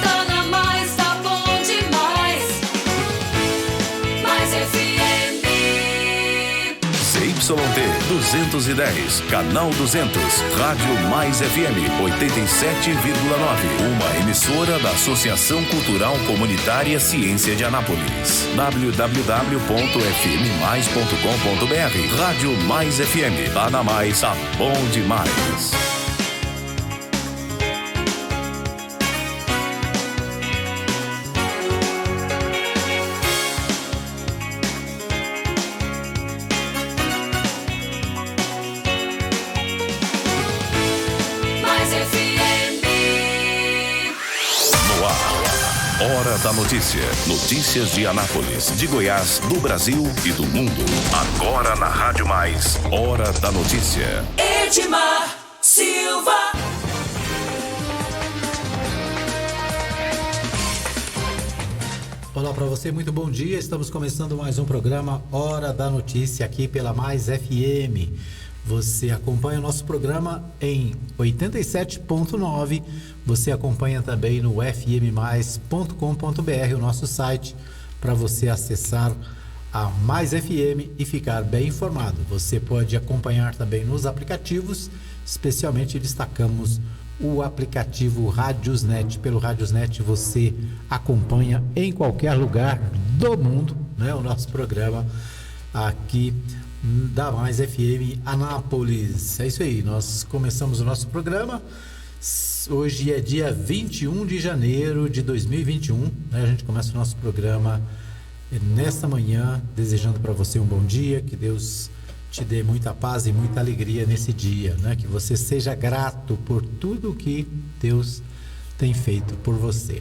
Tá na mais, tá bom demais. Mais FM. ZYD 210, canal 200, Rádio Mais FM 87,9. Uma emissora da Associação Cultural Comunitária Ciência de Anápolis. www.fmmais.com.br. Rádio Mais FM. Tá na mais, tá bom demais. Hora da Notícia. Notícias de Anápolis, de Goiás, do Brasil e do mundo. Agora na Rádio Mais. Hora da Notícia. Edmar Silva. Olá para você, muito bom dia. Estamos começando mais um programa Hora da Notícia aqui pela Mais FM. Você acompanha o nosso programa em 87.9. Você acompanha também no fmmais.com.br, o nosso site, para você acessar a Mais FM e ficar bem informado. Você pode acompanhar também nos aplicativos, especialmente destacamos o aplicativo Radiosnet. Pelo Radiosnet você acompanha em qualquer lugar do mundo, né, o nosso programa aqui da Mais FM Anápolis. É isso aí, nós começamos o nosso programa. Hoje é dia 21 de janeiro de 2021, né? A gente começa o nosso programa nesta manhã, desejando para você um bom dia, que Deus te dê muita paz e muita alegria nesse dia, né? Que você seja grato por tudo que Deus tem feito por você,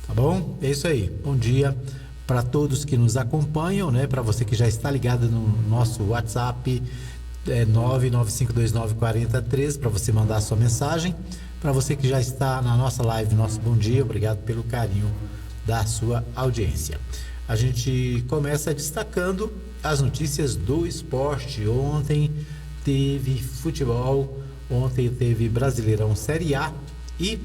tá bom? É isso aí, bom dia para todos que nos acompanham, né? Para você que já está ligado no nosso WhatsApp, 995294013, para você mandar a sua mensagem. Para você que já está na nossa live, nosso bom dia, obrigado pelo carinho da sua audiência. A gente começa destacando as notícias do esporte. Ontem teve futebol, ontem teve Brasileirão Série A e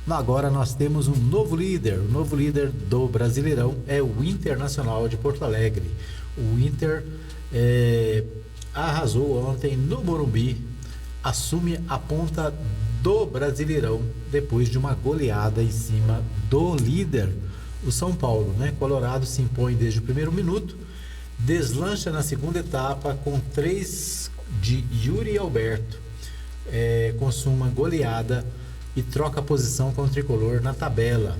agora nós temos um novo líder. O novo líder do Brasileirão é o Internacional de Porto Alegre. O Inter arrasou ontem no Morumbi, assume a ponta do Brasileirão depois de uma goleada em cima do líder, o São Paulo, né? Colorado se impõe desde o primeiro minuto, deslancha na segunda etapa com 3 de Yuri Alberto, consuma goleada e troca a posição com o tricolor na tabela.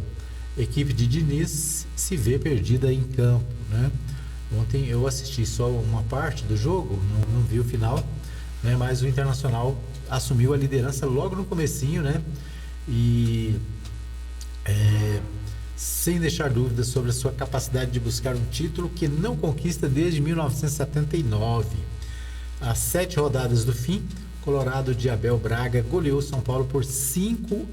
Equipe de Diniz se vê perdida em campo, né? Ontem eu assisti só uma parte do jogo, não vi o final, né? Mas o Internacional assumiu a liderança logo no comecinho, né? E sem deixar dúvidas sobre a sua capacidade de buscar um título que não conquista desde 1979. Às 7 rodadas do fim, Colorado de Abel Braga goleou São Paulo por 5-1.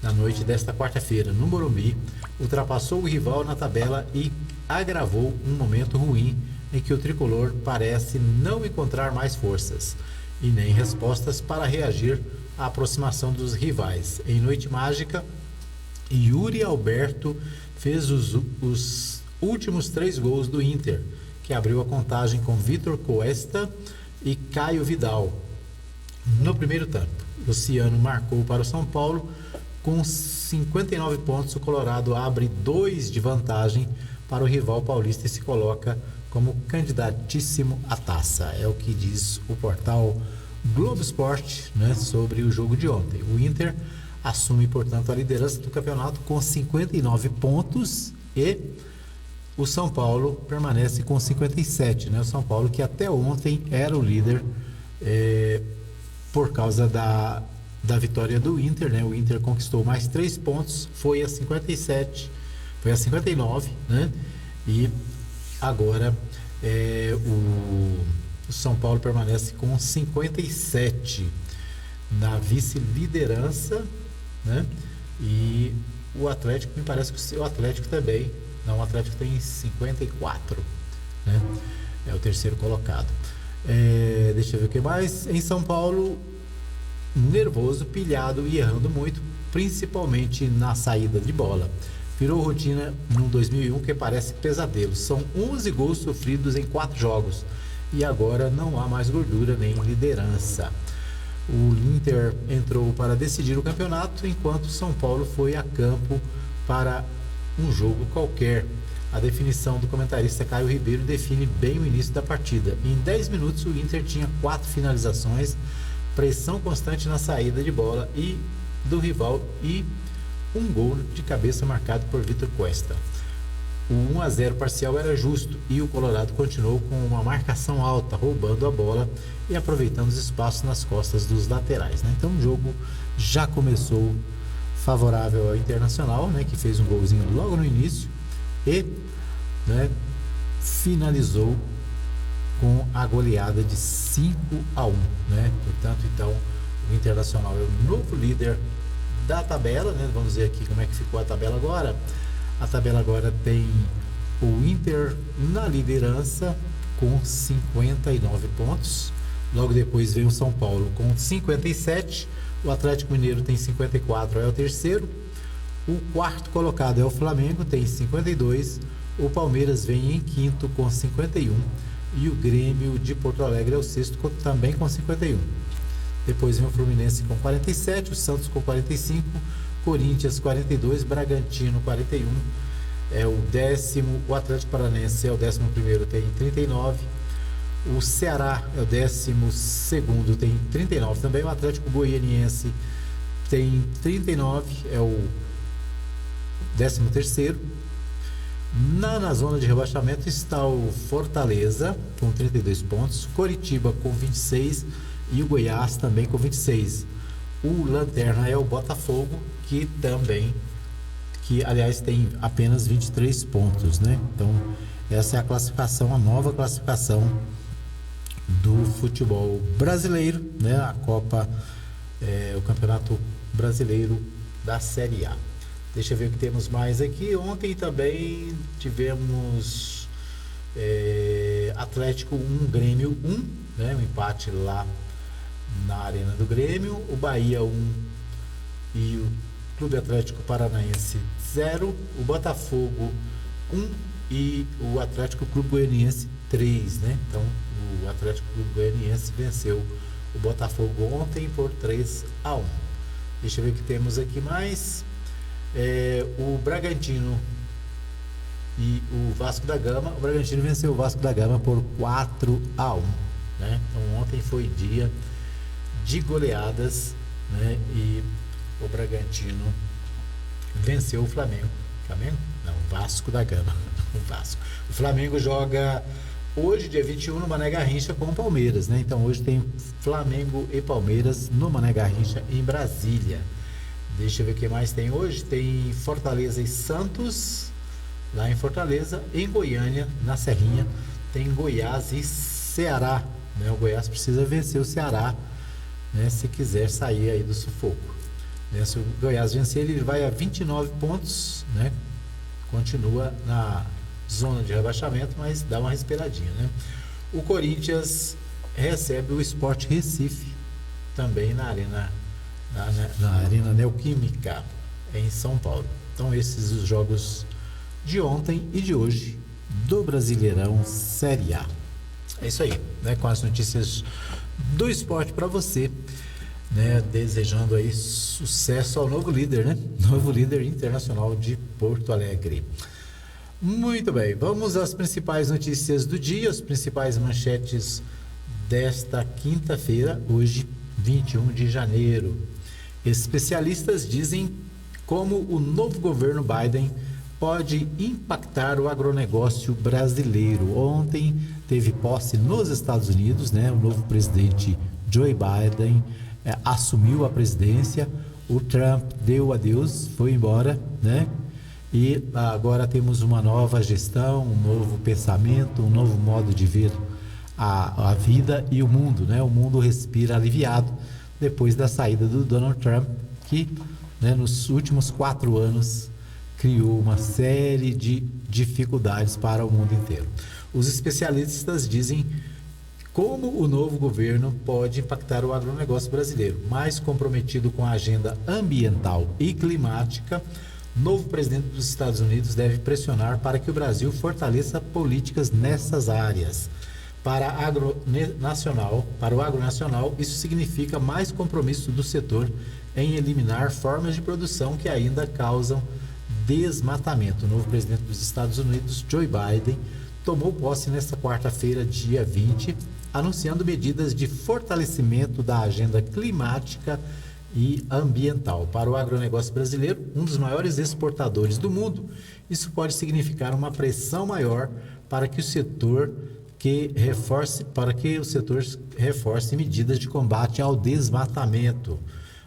Na noite desta quarta-feira, no Morumbi, ultrapassou o rival na tabela e agravou um momento ruim em que o tricolor parece não encontrar mais forças e nem respostas para reagir à aproximação dos rivais. Em noite mágica, Yuri Alberto fez os últimos 3 gols do Inter, que abriu a contagem com Vitor Cuesta e Caio Vidal. No primeiro tempo, Luciano marcou para o São Paulo. Com 59 pontos, o Colorado abre 2 de vantagem para o rival paulista e se coloca como candidatíssimo à taça. É o que diz o portal Globo Esporte, né, sobre o jogo de ontem. O Inter assume, portanto, a liderança do campeonato com 59 pontos e o São Paulo permanece com 57, né? O São Paulo que até ontem era o líder por causa da vitória do Inter, né? O Inter conquistou mais 3 pontos, foi a 57, foi a 59, né? E agora o São Paulo permanece com 57 na vice-liderança, né? E o Atlético, me parece que o Atlético também, não, o Atlético tem 54, né? É o terceiro colocado. Deixa eu ver o que mais. Em São Paulo, nervoso, pilhado e errando muito, principalmente na saída de bola. Virou rotina no 2001 que parece pesadelo. São 11 gols sofridos em 4 jogos e agora não há mais gordura nem liderança. O Inter entrou para decidir o campeonato, enquanto São Paulo foi a campo para um jogo qualquer. A definição do comentarista Caio Ribeiro define bem o início da partida. Em 10 minutos o Inter tinha 4 finalizações, pressão constante na saída de bola e do rival e um gol de cabeça marcado por Vitor Cuesta. O 1-0 parcial era justo e o Colorado continuou com uma marcação alta, roubando a bola e aproveitando os espaços nas costas dos laterais, né? Então o jogo já começou favorável ao Internacional, né, que fez um golzinho logo no início e, né, finalizou com a goleada de 5-1, né? Portanto, então, o Internacional é o novo líder da tabela, né? Vamos ver aqui como é que ficou a tabela agora. A tabela agora tem o Inter na liderança com 59 pontos. Logo depois vem o São Paulo com 57. O Atlético Mineiro tem 54, é o terceiro. O quarto colocado é o Flamengo, tem 52. O Palmeiras vem em quinto com 51. E o Grêmio de Porto Alegre é o sexto, também com 51. Depois vem o Fluminense com 47, o Santos com 45, Corinthians 42, Bragantino 41, é o décimo, o Atlético Paranaense é o 11º, tem 39, o Ceará é o 12º, tem 39 também, o Atlético Goianiense tem 39, é o 13º. Na zona de rebaixamento está o Fortaleza com 32 pontos, Coritiba com 26 e o Goiás também com 26. O lanterna é o Botafogo, que aliás tem apenas 23 pontos, né? Então essa é a classificação, a nova classificação do futebol brasileiro, né? A Copa, o Campeonato Brasileiro da Série A. Deixa eu ver o que temos mais aqui. Ontem também tivemos Atlético 1, Grêmio 1, né? Um empate lá na Arena do Grêmio. O Bahia 1 e o Clube Atlético Paranaense 0. O Botafogo 1 e o Atlético Clube Goianiense 3, né? Então o Atlético Clube Goianiense venceu o Botafogo ontem por 3-1. Deixa eu ver o que temos aqui mais. O Bragantino e o Vasco da Gama. O Bragantino venceu o Vasco da Gama por 4-1, né? Então ontem foi dia de goleadas, né? E o Bragantino venceu o Flamengo. Não, o Vasco da Gama. O Flamengo joga hoje, dia 21, no Mané Garrincha com o Palmeiras, né? Então hoje tem Flamengo e Palmeiras no Mané Garrincha em Brasília. Deixa eu ver o que mais tem hoje. Tem Fortaleza e Santos lá em Fortaleza. Em Goiânia, na Serrinha, tem Goiás e Ceará, né? O Goiás precisa vencer o Ceará, né, se quiser sair aí do sufoco, né? Se o Goiás vencer, ele vai a 29 pontos, né? Continua na zona de rebaixamento, mas dá uma respiradinha, né? O Corinthians recebe o Sport Recife também na Arena Neoquímica em São Paulo. Então esses os jogos de ontem e de hoje do Brasileirão Série A. É isso aí, né? Com as notícias do esporte para você, né? Desejando aí sucesso ao novo líder, né? Novo líder internacional de Porto Alegre. Muito bem, vamos às principais notícias do dia, as principais manchetes desta quinta-feira, hoje 21 de janeiro. Especialistas dizem como o novo governo Biden pode impactar o agronegócio brasileiro. Ontem teve posse nos Estados Unidos, né? O novo presidente Joe Biden assumiu a presidência. O Trump deu adeus, foi embora, né? E agora temos uma nova gestão, um novo pensamento, um novo modo de ver a vida e o mundo, né? O mundo respira aliviado depois da saída do Donald Trump, que, né, nos últimos 4 anos criou uma série de dificuldades para o mundo inteiro. Os especialistas dizem Como o novo governo pode impactar o agronegócio brasileiro? Mais comprometido com a agenda ambiental e climática, o novo presidente dos Estados Unidos deve pressionar para que o Brasil fortaleça políticas nessas áreas. Para o agronacional, isso significa mais compromisso do setor em eliminar formas de produção que ainda causam desmatamento. O novo presidente dos Estados Unidos, Joe Biden, tomou posse nesta quarta-feira, dia 20, anunciando medidas de fortalecimento da agenda climática e ambiental. Para o agronegócio brasileiro, um dos maiores exportadores do mundo, isso pode significar uma pressão maior para que o setor reforce medidas de combate ao desmatamento,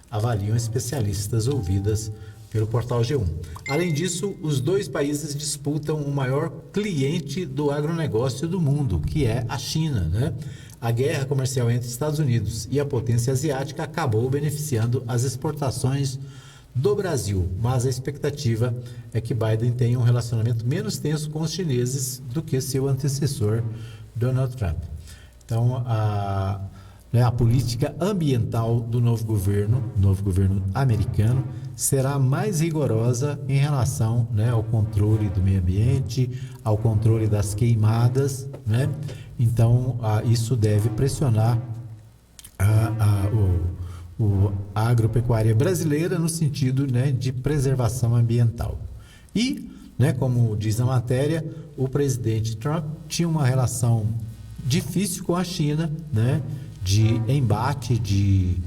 avaliam especialistas ouvidas pelo portal G1. Além disso, os dois países disputam o maior cliente do agronegócio do mundo, que é a China, né? A guerra comercial entre Estados Unidos e a potência asiática acabou beneficiando as exportações do Brasil, mas a expectativa é que Biden tenha um relacionamento menos tenso com os chineses do que seu antecessor, Donald Trump. Então, a política ambiental do novo governo americano, será mais rigorosa em relação, ao controle do meio ambiente, ao controle das queimadas, né? Então, isso deve pressionar a agropecuária brasileira no sentido, de preservação ambiental. E, como diz a matéria, o presidente Trump tinha uma relação difícil com a China, de embate, de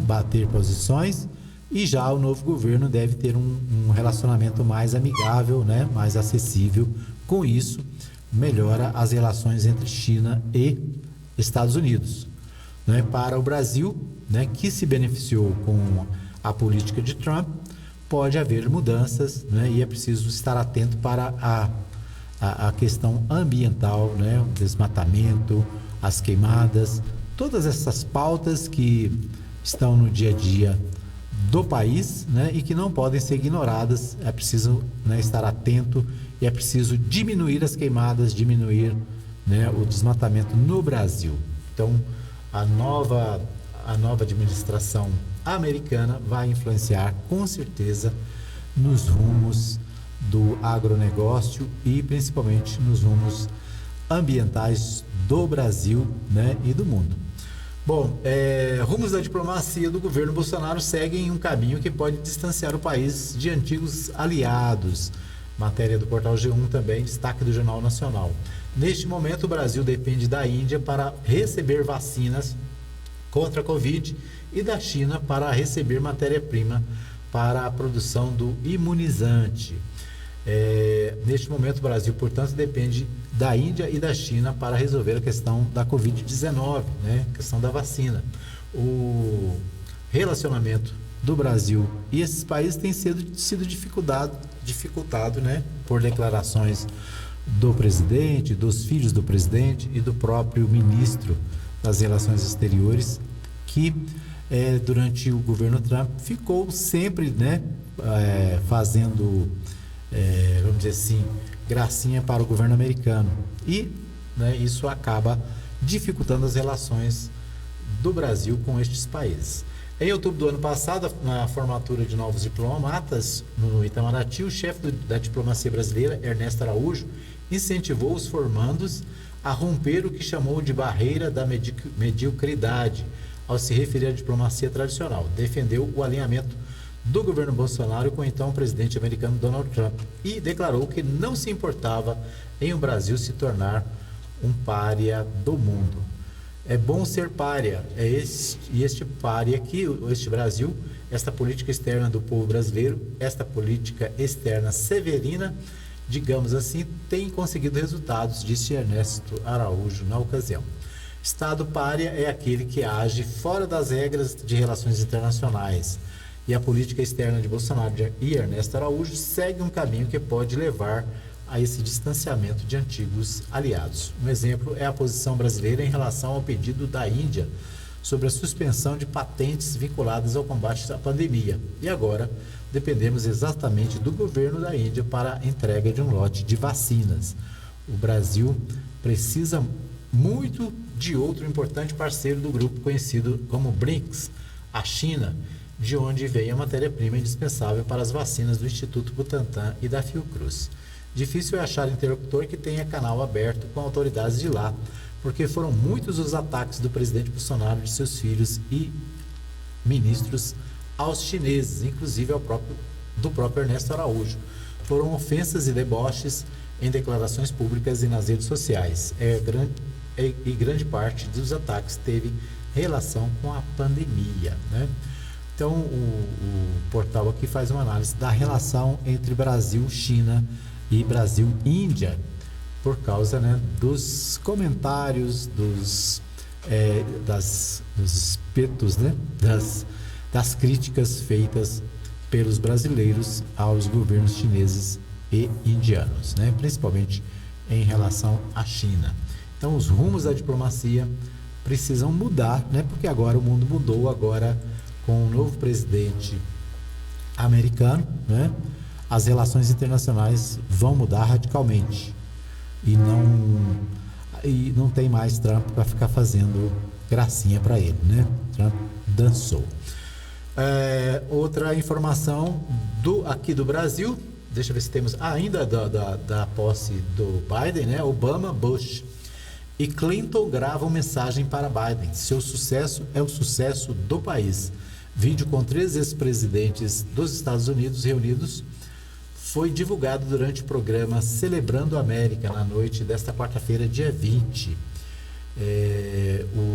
bater posições, e já o novo governo deve ter um relacionamento mais amigável, mais acessível. Com isso, melhora as relações entre China e Estados Unidos. Para o Brasil, que se beneficiou com a política de Trump, pode haver mudanças, e é preciso estar atento para a questão ambiental, o desmatamento, as queimadas, todas essas pautas que estão no dia a dia do país, e que não podem ser ignoradas. É preciso, estar atento, e é preciso diminuir as queimadas, diminuir, o desmatamento no Brasil. Então, a nova administração americana vai influenciar com certeza nos rumos do agronegócio e principalmente nos rumos ambientais do Brasil, e do mundo. Bom, rumos da diplomacia do governo Bolsonaro seguem um caminho que pode distanciar o país de antigos aliados. Matéria do portal G1 também, destaque do Jornal Nacional. Neste momento, o Brasil depende da Índia para receber vacinas contra a Covid e da China para receber matéria-prima para a produção do imunizante. Neste momento, o Brasil, portanto, depende da Índia e da China para resolver a questão da Covid-19, a questão da vacina. O relacionamento do Brasil e esses países tem sido dificultado, por declarações do presidente, dos filhos do presidente e do próprio ministro das Relações Exteriores, que durante o governo Trump ficou sempre, fazendo, vamos dizer assim, gracinha para o governo americano. E isso acaba dificultando as relações do Brasil com estes países. Em outubro do ano passado, na formatura de novos diplomatas no Itamaraty, o chefe da diplomacia brasileira, Ernesto Araújo, incentivou os formandos a romper o que chamou de barreira da mediocridade, ao se referir à diplomacia tradicional. Defendeu o alinhamento do governo Bolsonaro com o então presidente americano Donald Trump e declarou que não se importava em o Brasil se tornar um pária do mundo. É bom ser pária, este pária aqui, este Brasil, esta política externa do povo brasileiro, esta política externa severina, digamos assim, tem conseguido resultados, disse Ernesto Araújo na ocasião. Estado pária é aquele que age fora das regras de relações internacionais, e a política externa de Bolsonaro e Ernesto Araújo segue um caminho que pode levar a esse distanciamento de antigos aliados. Um exemplo é a posição brasileira em relação ao pedido da Índia sobre a suspensão de patentes vinculadas ao combate à pandemia. E agora dependemos exatamente do governo da Índia para a entrega de um lote de vacinas. O Brasil precisa muito de outro importante parceiro do grupo conhecido como BRICS, a China, de onde veio a matéria-prima indispensável para as vacinas do Instituto Butantan e da Fiocruz. Difícil é achar interlocutor que tenha canal aberto com autoridades de lá, porque foram muitos os ataques do presidente Bolsonaro, de seus filhos e ministros aos chineses, inclusive do próprio Ernesto Araújo. Foram ofensas e deboches em declarações públicas e nas redes sociais. E grande parte dos ataques teve relação com a pandemia, né? Então, o portal aqui faz uma análise da relação entre Brasil, China e Brasil-Índia, por causa, né, dos comentários, dos espetos, né, das críticas feitas pelos brasileiros aos governos chineses e indianos, né, principalmente em relação à China. Então, os rumos da diplomacia precisam mudar, né, porque agora o mundo mudou, agora com o novo presidente americano, né, as relações internacionais vão mudar radicalmente e não tem mais Trump para ficar fazendo gracinha para ele, né? Trump dançou. Outra informação aqui do Brasil, deixa eu ver se temos ainda da posse do Biden, né? Obama, Bush e Clinton gravam mensagem para Biden. Seu sucesso é o sucesso do país. Vídeo com 3 ex-presidentes dos Estados Unidos reunidos foi divulgado durante o programa Celebrando a América, na noite desta quarta-feira, dia 20.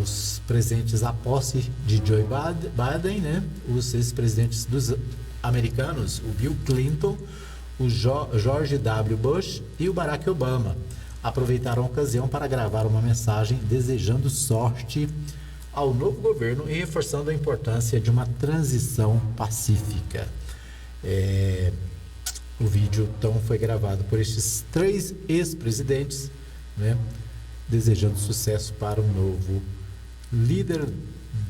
Os presentes à posse de Joe Biden, né? Os ex-presidentes dos americanos, o Bill Clinton, o George W. Bush e o Barack Obama, aproveitaram a ocasião para gravar uma mensagem desejando sorte ao novo governo e reforçando a importância de uma transição pacífica. O vídeo, então, foi gravado por estes 3 ex-presidentes, né, desejando sucesso para um novo líder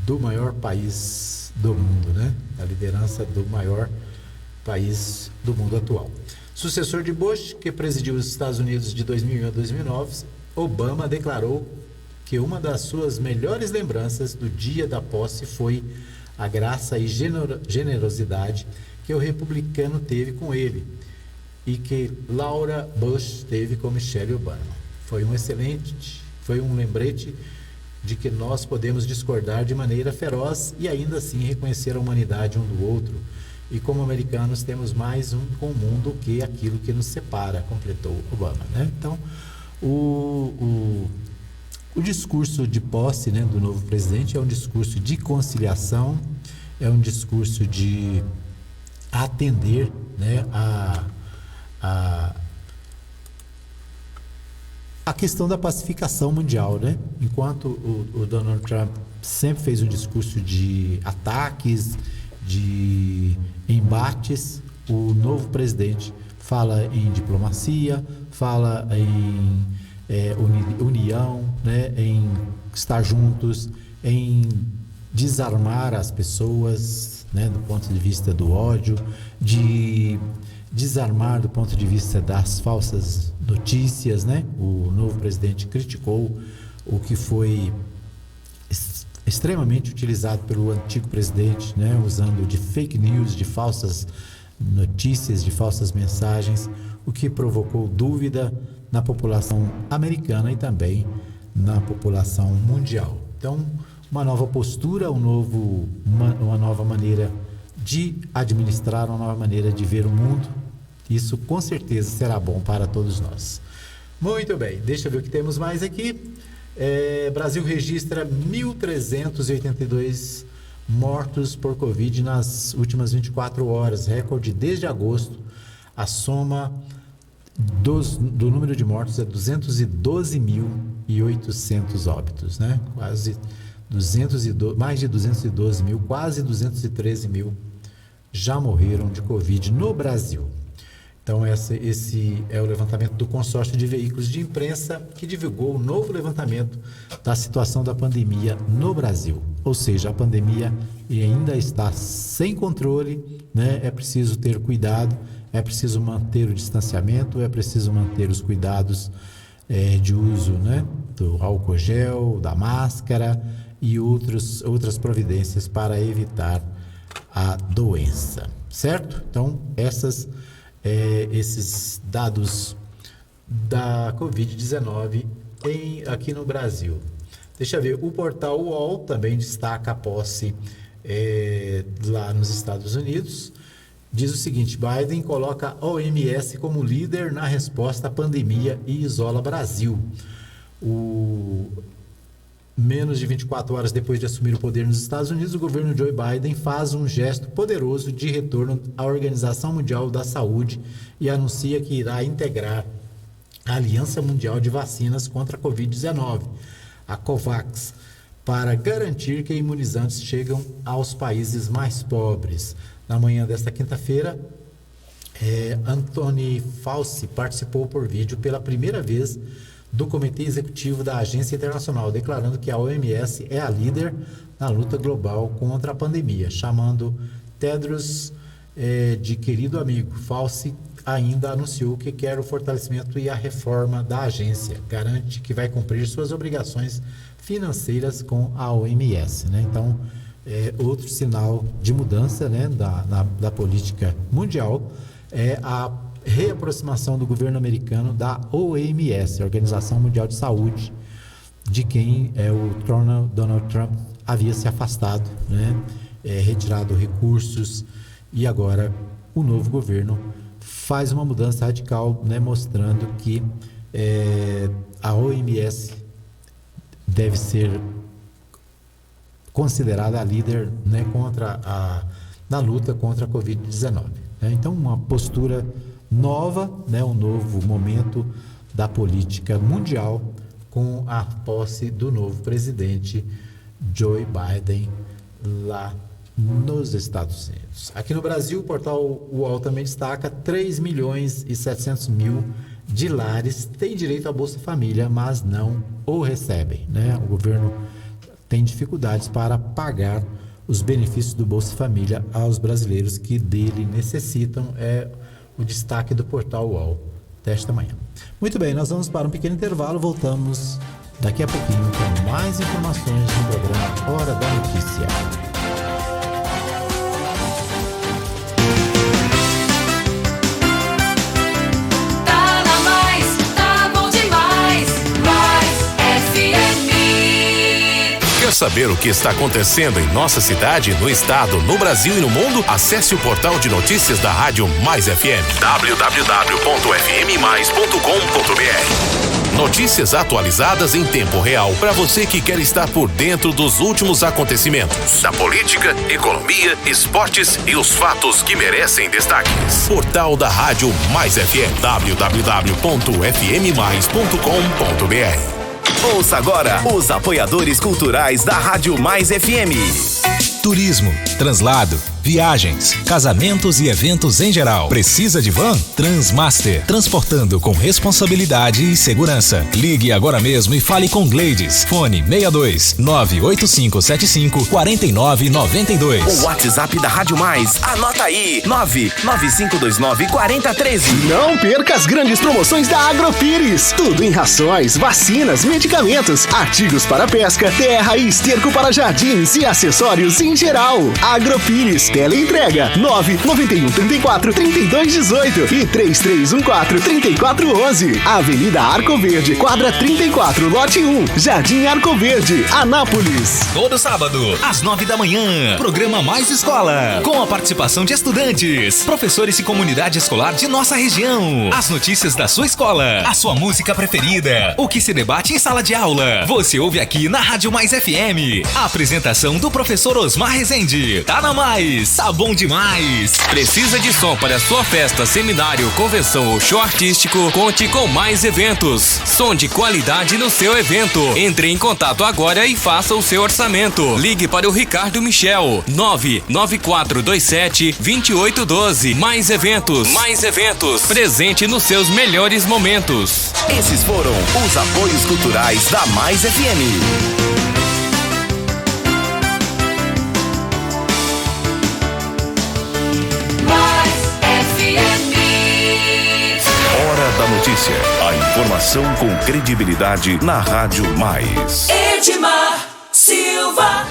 do maior país do mundo, né, a liderança do maior país do mundo atual. Sucessor de Bush, que presidiu os Estados Unidos de 2001 a 2009, Obama declarou que uma das suas melhores lembranças do dia da posse foi a graça e generosidade que o republicano teve com ele e que Laura Bush teve com Michelle Obama. Foi um lembrete de que nós podemos discordar de maneira feroz e ainda assim reconhecer a humanidade um do outro. E como americanos temos mais um comum do que aquilo que nos separa, completou Obama, né? Então, o discurso de posse, né, do novo presidente é um discurso de conciliação, é um discurso de atender, né, a questão da pacificação mundial, né? Enquanto o Donald Trump sempre fez um discurso de ataques, de embates, o novo presidente fala em diplomacia, fala em união, né, em estar juntos, em desarmar as pessoas, né, do ponto de vista do ódio, de desarmar do ponto de vista das falsas notícias, né? O novo presidente criticou o que foi extremamente utilizado pelo antigo presidente, né, usando de fake news, de falsas notícias, de falsas mensagens, o que provocou dúvida na população americana e também na população mundial. Então, uma nova postura, uma nova maneira de administrar, uma nova maneira de ver o mundo. Isso com certeza será bom para todos nós. Muito bem, deixa eu ver o que temos mais aqui. Brasil registra 1.382 mortos por Covid nas últimas 24 horas, recorde desde agosto. A soma do número de mortos é 212.800 óbitos, né? Mais de 212 mil, quase 213 mil já morreram de Covid no Brasil. Então, esse é o levantamento do consórcio de veículos de imprensa que divulgou o novo levantamento da situação da pandemia no Brasil. Ou seja, a pandemia ainda está sem controle, né? É preciso ter cuidado, é preciso manter o distanciamento, é preciso manter os cuidados de uso, né, do álcool gel, da máscara e outras providências para evitar a doença, certo? Então, esses dados da Covid-19 aqui no Brasil. Deixa eu ver, o portal UOL também destaca a posse lá nos Estados Unidos. Diz o seguinte: Biden coloca a OMS como líder na resposta à pandemia e isola Brasil. Menos de 24 horas depois de assumir o poder nos Estados Unidos, o governo Joe Biden faz um gesto poderoso de retorno à Organização Mundial da Saúde e anuncia que irá integrar a Aliança Mundial de Vacinas contra a Covid-19, a COVAX, para garantir que imunizantes chegam aos países mais pobres. Na manhã desta quinta-feira, Anthony Fauci participou por vídeo pela primeira vez do Comitê Executivo da Agência Internacional, declarando que a OMS é a líder na luta global contra a pandemia, chamando Tedros de querido amigo. Fauci ainda anunciou que quer o fortalecimento e a reforma da agência, garante que vai cumprir suas obrigações financeiras com a OMS, né? Então, outro sinal de mudança, né, da política mundial é a reaproximação do governo americano da OMS, a Organização Mundial de Saúde, de quem o Donald Trump havia se afastado, né, retirado recursos, e agora o novo governo faz uma mudança radical, né, mostrando que a OMS deve ser considerada a líder, né, na luta contra a Covid-19. Né? Então, uma postura nova, né, um novo momento da política mundial com a posse do novo presidente Joe Biden lá nos Estados Unidos. Aqui no Brasil, o portal UOL também destaca 3.700.000 de lares têm direito à Bolsa Família, mas não o recebem, né? O governo tem dificuldades para pagar os benefícios do Bolsa Família aos brasileiros que dele necessitam. É o destaque do portal UOL desta manhã. Muito bem, nós vamos para um pequeno intervalo, voltamos daqui a pouquinho com mais informações no programa Hora da Notícia. Quer saber o que está acontecendo em nossa cidade, no estado, no Brasil e no mundo? Acesse o portal de notícias da Rádio Mais FM, www.fmmais.com.br. Notícias atualizadas em tempo real para você que quer estar por dentro dos últimos acontecimentos da política, economia, esportes e os fatos que merecem destaques. Portal da Rádio Mais FM, www.fmmais.com.br. Ouça agora os apoiadores culturais da Rádio Mais FM. Turismo, translado, viagens, casamentos e eventos em geral. Precisa de van? Transmaster, transportando com responsabilidade e segurança. Ligue agora mesmo e fale com Gleides. Fone 62 98575 4992. O WhatsApp da Rádio Mais, anota aí, 99529 4013. Não perca as grandes promoções da Agropires. Tudo em rações, vacinas, medicamentos, artigos para pesca, terra e esterco para jardins e acessórios em geral. Agropires, teleentrega 991 34 32 18 e 3314 3411. Avenida Arco Verde, quadra 34, lote 1, Jardim Arco Verde, Anápolis. Todo sábado, às 9 da manhã, programa Mais Escola, com a participação de estudantes, professores e comunidade escolar de nossa região. As notícias da sua escola, a sua música preferida, o que se debate em sala de aula, você ouve aqui na Rádio Mais FM. A apresentação do professor Osmar Rezende. Tá na Mais, tá bom demais. Precisa de som para sua festa, seminário, convenção ou show artístico? Conte com Mais Eventos. Som de qualidade no seu evento. Entre em contato agora e faça o seu orçamento. Ligue para o Ricardo Michel, 99427-2812. Mais Eventos. Mais Eventos. Presente nos seus melhores momentos. Esses foram os apoios culturais da Mais FM. Hora da Notícia. notícia. A informação com credibilidade na Rádio Mais. Edmar Silva.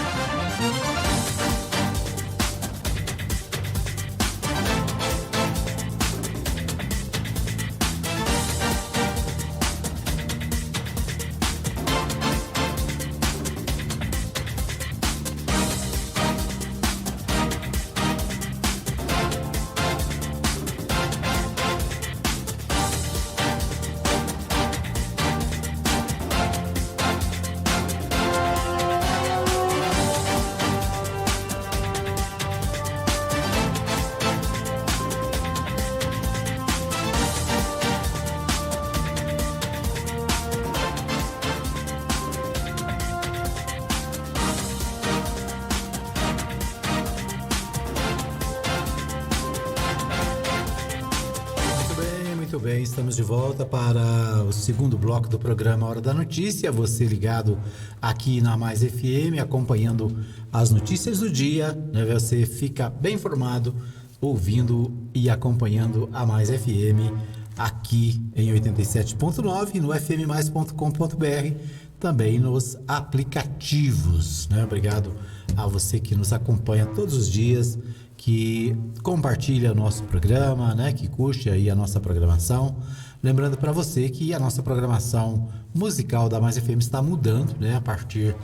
Estamos de volta para o segundo bloco do programa Hora da Notícia. Você ligado aqui na Mais FM, acompanhando as notícias do dia, né? Você fica bem informado, ouvindo e acompanhando a Mais FM aqui em 87.9 no fmmais.com.br, também nos aplicativos, né? Obrigado a você que nos acompanha todos os dias, que compartilha nosso programa, né, que curte aí a nossa programação. Lembrando para você que a nossa programação musical da Mais FM está mudando, né, a partir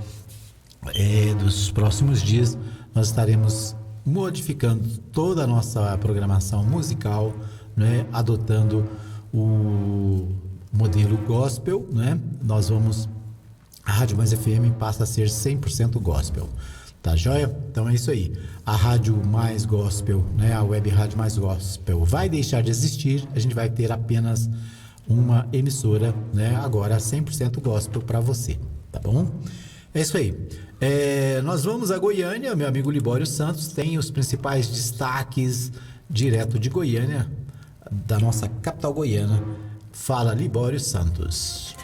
dos próximos dias nós estaremos modificando toda a nossa programação musical, né, adotando o modelo gospel, né? A Rádio Mais FM passa a ser 100% gospel. Tá joia? Então é isso aí. A Rádio Mais Gospel, né? A Web Rádio Mais Gospel vai deixar de existir. A gente vai ter apenas uma emissora, né? Agora 100% gospel para você, tá bom? É isso aí. Nós vamos a Goiânia. Meu amigo Libório Santos tem os principais destaques direto de Goiânia, da nossa capital goiana. Fala, Libório Santos.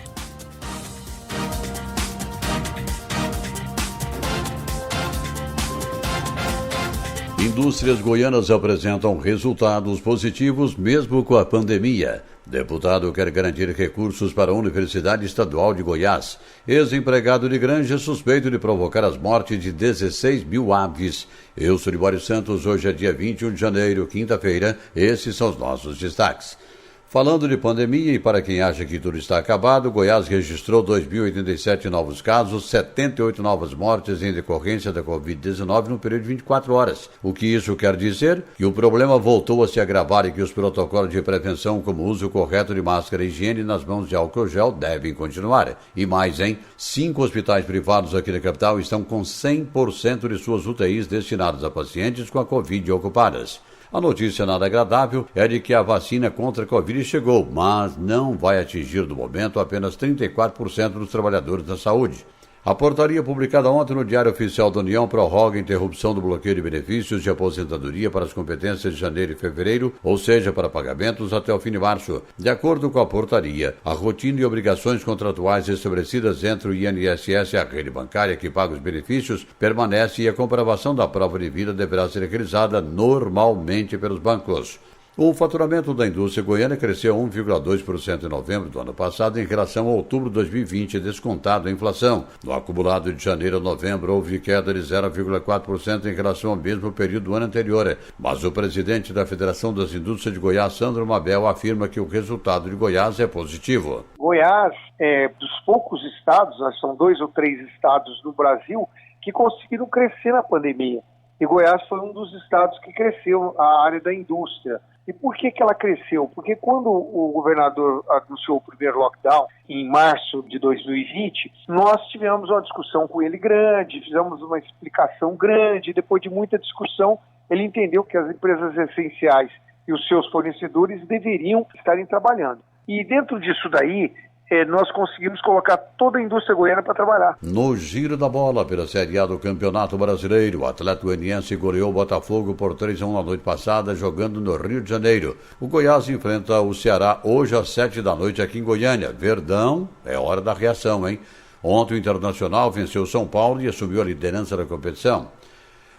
Indústrias goianas apresentam resultados positivos mesmo com a pandemia. Deputado quer garantir recursos para a Universidade Estadual de Goiás. Ex-empregado de granja suspeito de provocar as mortes de 16 mil aves. Eu sou Libório Santos, hoje é dia 21 de janeiro, quinta-feira. Esses são os nossos destaques. Falando de pandemia e para quem acha que tudo está acabado, Goiás registrou 2.087 novos casos, 78 novas mortes em decorrência da Covid-19 no período de 24 horas. O que isso quer dizer? Que o problema voltou a se agravar e que os protocolos de prevenção, como o uso correto de máscara e higiene nas mãos de álcool gel, devem continuar. E mais, 5 hospitais privados aqui da capital estão com 100% de suas UTIs destinadas a pacientes com a Covid ocupadas. A notícia nada agradável é de que a vacina contra a Covid chegou, mas não vai atingir no momento apenas 34% dos trabalhadores da saúde. A portaria publicada ontem no Diário Oficial da União prorroga a interrupção do bloqueio de benefícios de aposentadoria para as competências de janeiro e fevereiro, ou seja, para pagamentos até o fim de março. De acordo com a portaria, a rotina e obrigações contratuais estabelecidas entre o INSS e a rede bancária que paga os benefícios permanece e a comprovação da prova de vida deverá ser realizada normalmente pelos bancos. O faturamento da indústria goiana cresceu 1,2% em novembro do ano passado em relação a outubro de 2020, descontado a inflação. No acumulado de janeiro a novembro, houve queda de 0,4% em relação ao mesmo período do ano anterior. Mas o presidente da Federação das Indústrias de Goiás, Sandro Mabel, afirma que o resultado de Goiás é positivo. Goiás é dos poucos estados, são 2 ou 3 estados no Brasil, que conseguiram crescer na pandemia. E Goiás foi um dos estados que cresceu a área da indústria. E por que ela cresceu? Porque quando o governador anunciou o primeiro lockdown, em março de 2020, nós tivemos uma discussão com ele grande, fizemos uma explicação grande, e depois de muita discussão, ele entendeu que as empresas essenciais e os seus fornecedores deveriam estarem trabalhando. E dentro disso daí, nós conseguimos colocar toda a indústria goiana para trabalhar. No giro da bola pela Série A do Campeonato Brasileiro, o Atlético Goianiense goleou o Botafogo por 3-1 na noite passada, jogando no Rio de Janeiro. O Goiás enfrenta o Ceará hoje às 7 da noite aqui em Goiânia. Verdão, é hora da reação, hein? Ontem o Internacional venceu o São Paulo e assumiu a liderança da competição.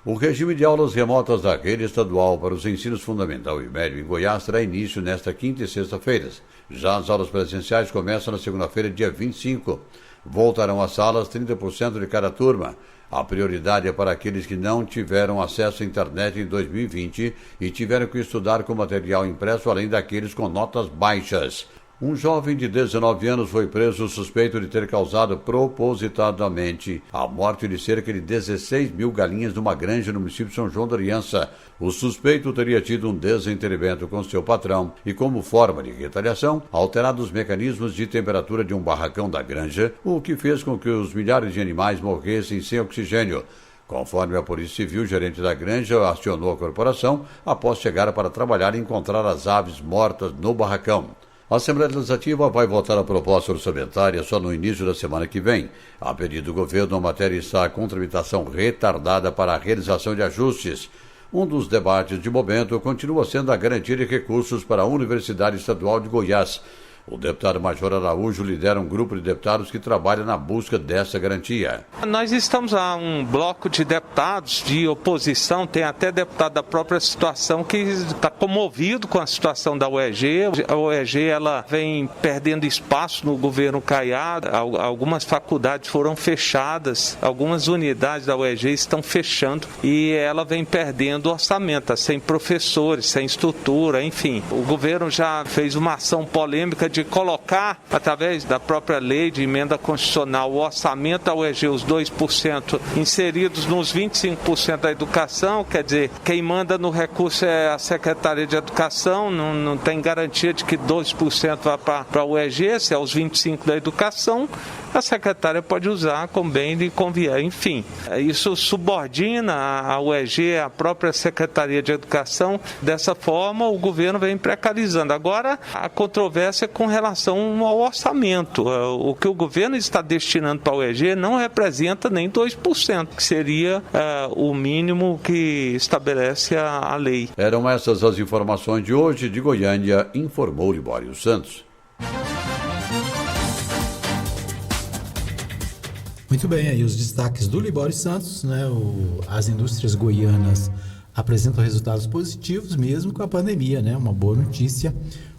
O regime de aulas remotas da rede estadual para os ensinos fundamental e médio em Goiás terá início nesta quinta e sexta-feiras. Já as aulas presenciais começam na segunda-feira, dia 25. Voltarão às salas 30% de cada turma. A prioridade é para aqueles que não tiveram acesso à internet em 2020 e tiveram que estudar com material impresso, além daqueles com notas baixas. Um jovem de 19 anos foi preso suspeito de ter causado propositadamente a morte de cerca de 16 mil galinhas numa granja no município de São João da Aliança. O suspeito teria tido um desentendimento com seu patrão e, como forma de retaliação, alterado os mecanismos de temperatura de um barracão da granja, o que fez com que os milhares de animais morressem sem oxigênio. Conforme a Polícia Civil, o gerente da granja acionou a corporação após chegar para trabalhar e encontrar as aves mortas no barracão. A Assembleia Legislativa vai votar a proposta orçamentária só no início da semana que vem. A pedido do governo, a matéria está com tramitação retardada para a realização de ajustes. Um dos debates de momento continua sendo a garantia de recursos para a Universidade Estadual de Goiás. O deputado Major Araújo lidera um grupo de deputados que trabalha na busca dessa garantia. Nós estamos a um bloco de deputados de oposição, tem até deputado da própria situação que está comovido com a situação da UEG. A UEG ela vem perdendo espaço no governo Caiado, algumas faculdades foram fechadas, algumas unidades da UEG estão fechando e ela vem perdendo orçamento, sem professores, sem estrutura, enfim. O governo já fez uma ação polêmica de colocar, através da própria lei de emenda constitucional, o orçamento da UEG, os 2% inseridos nos 25% da educação, quer dizer, quem manda no recurso é a Secretaria de Educação, não tem garantia de que 2% vá para a UEG, se é os 25% da educação, a secretária pode usar como bem lhe convier. Enfim, isso subordina a UEG à própria Secretaria de Educação. Dessa forma, o governo vem precarizando. Agora, a controvérsia com relação ao orçamento. O que o governo está destinando para a UEG não representa nem 2%, que seria o mínimo que estabelece a lei. Eram essas as informações de hoje. De Goiânia, informou Libório Santos. Muito bem, aí os destaques do Libório Santos, né? As indústrias goianas apresentam resultados positivos mesmo com a pandemia, né? Uma boa notícia.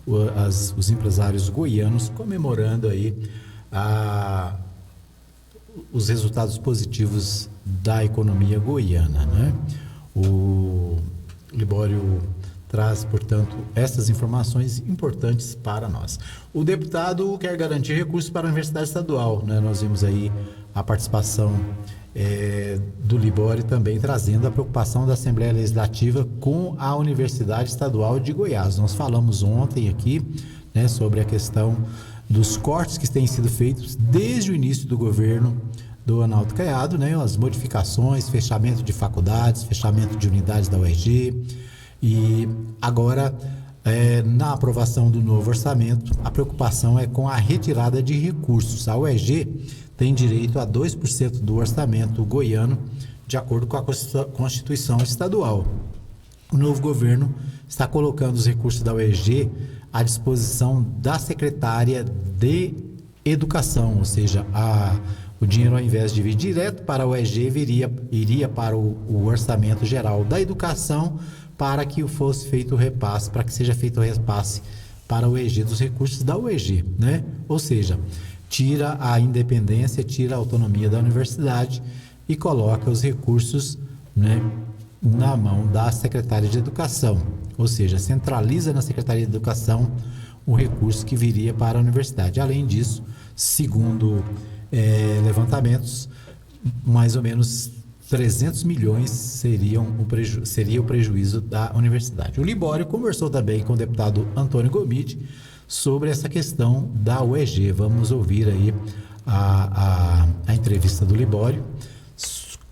Os empresários goianos comemorando aí os resultados positivos da economia goiana, né? O Libório traz, portanto, essas informações importantes para nós. O deputado quer garantir recursos para a Universidade Estadual, né? Nós vimos aí a participação do Libório também trazendo a preocupação da Assembleia Legislativa com a Universidade Estadual de Goiás. Nós falamos ontem aqui, né, sobre a questão dos cortes que têm sido feitos desde o início do governo do Arnaldo Caiado, né, as modificações, fechamento de faculdades, fechamento de unidades da UEG, e agora na aprovação do novo orçamento a preocupação é com a retirada de recursos. A UEG tem direito a 2% do orçamento goiano, de acordo com a Constituição Estadual. O novo governo está colocando os recursos da UEG à disposição da secretária de Educação, ou seja, o dinheiro, ao invés de vir direto para a UEG, iria para o orçamento geral da educação, para que fosse feito o repasse, para que seja feito o repasse para a UEG dos recursos da UEG, né? Ou seja, tira a independência, tira a autonomia da universidade e coloca os recursos, né, na mão da Secretaria de Educação, ou seja, centraliza na Secretaria de Educação o recurso que viria para a universidade. Além disso, segundo levantamentos, mais ou menos 300 milhões seria o prejuízo da universidade. O Libório conversou também com o deputado Antônio Gomide sobre essa questão da UEG. Vamos ouvir aí a entrevista do Libório,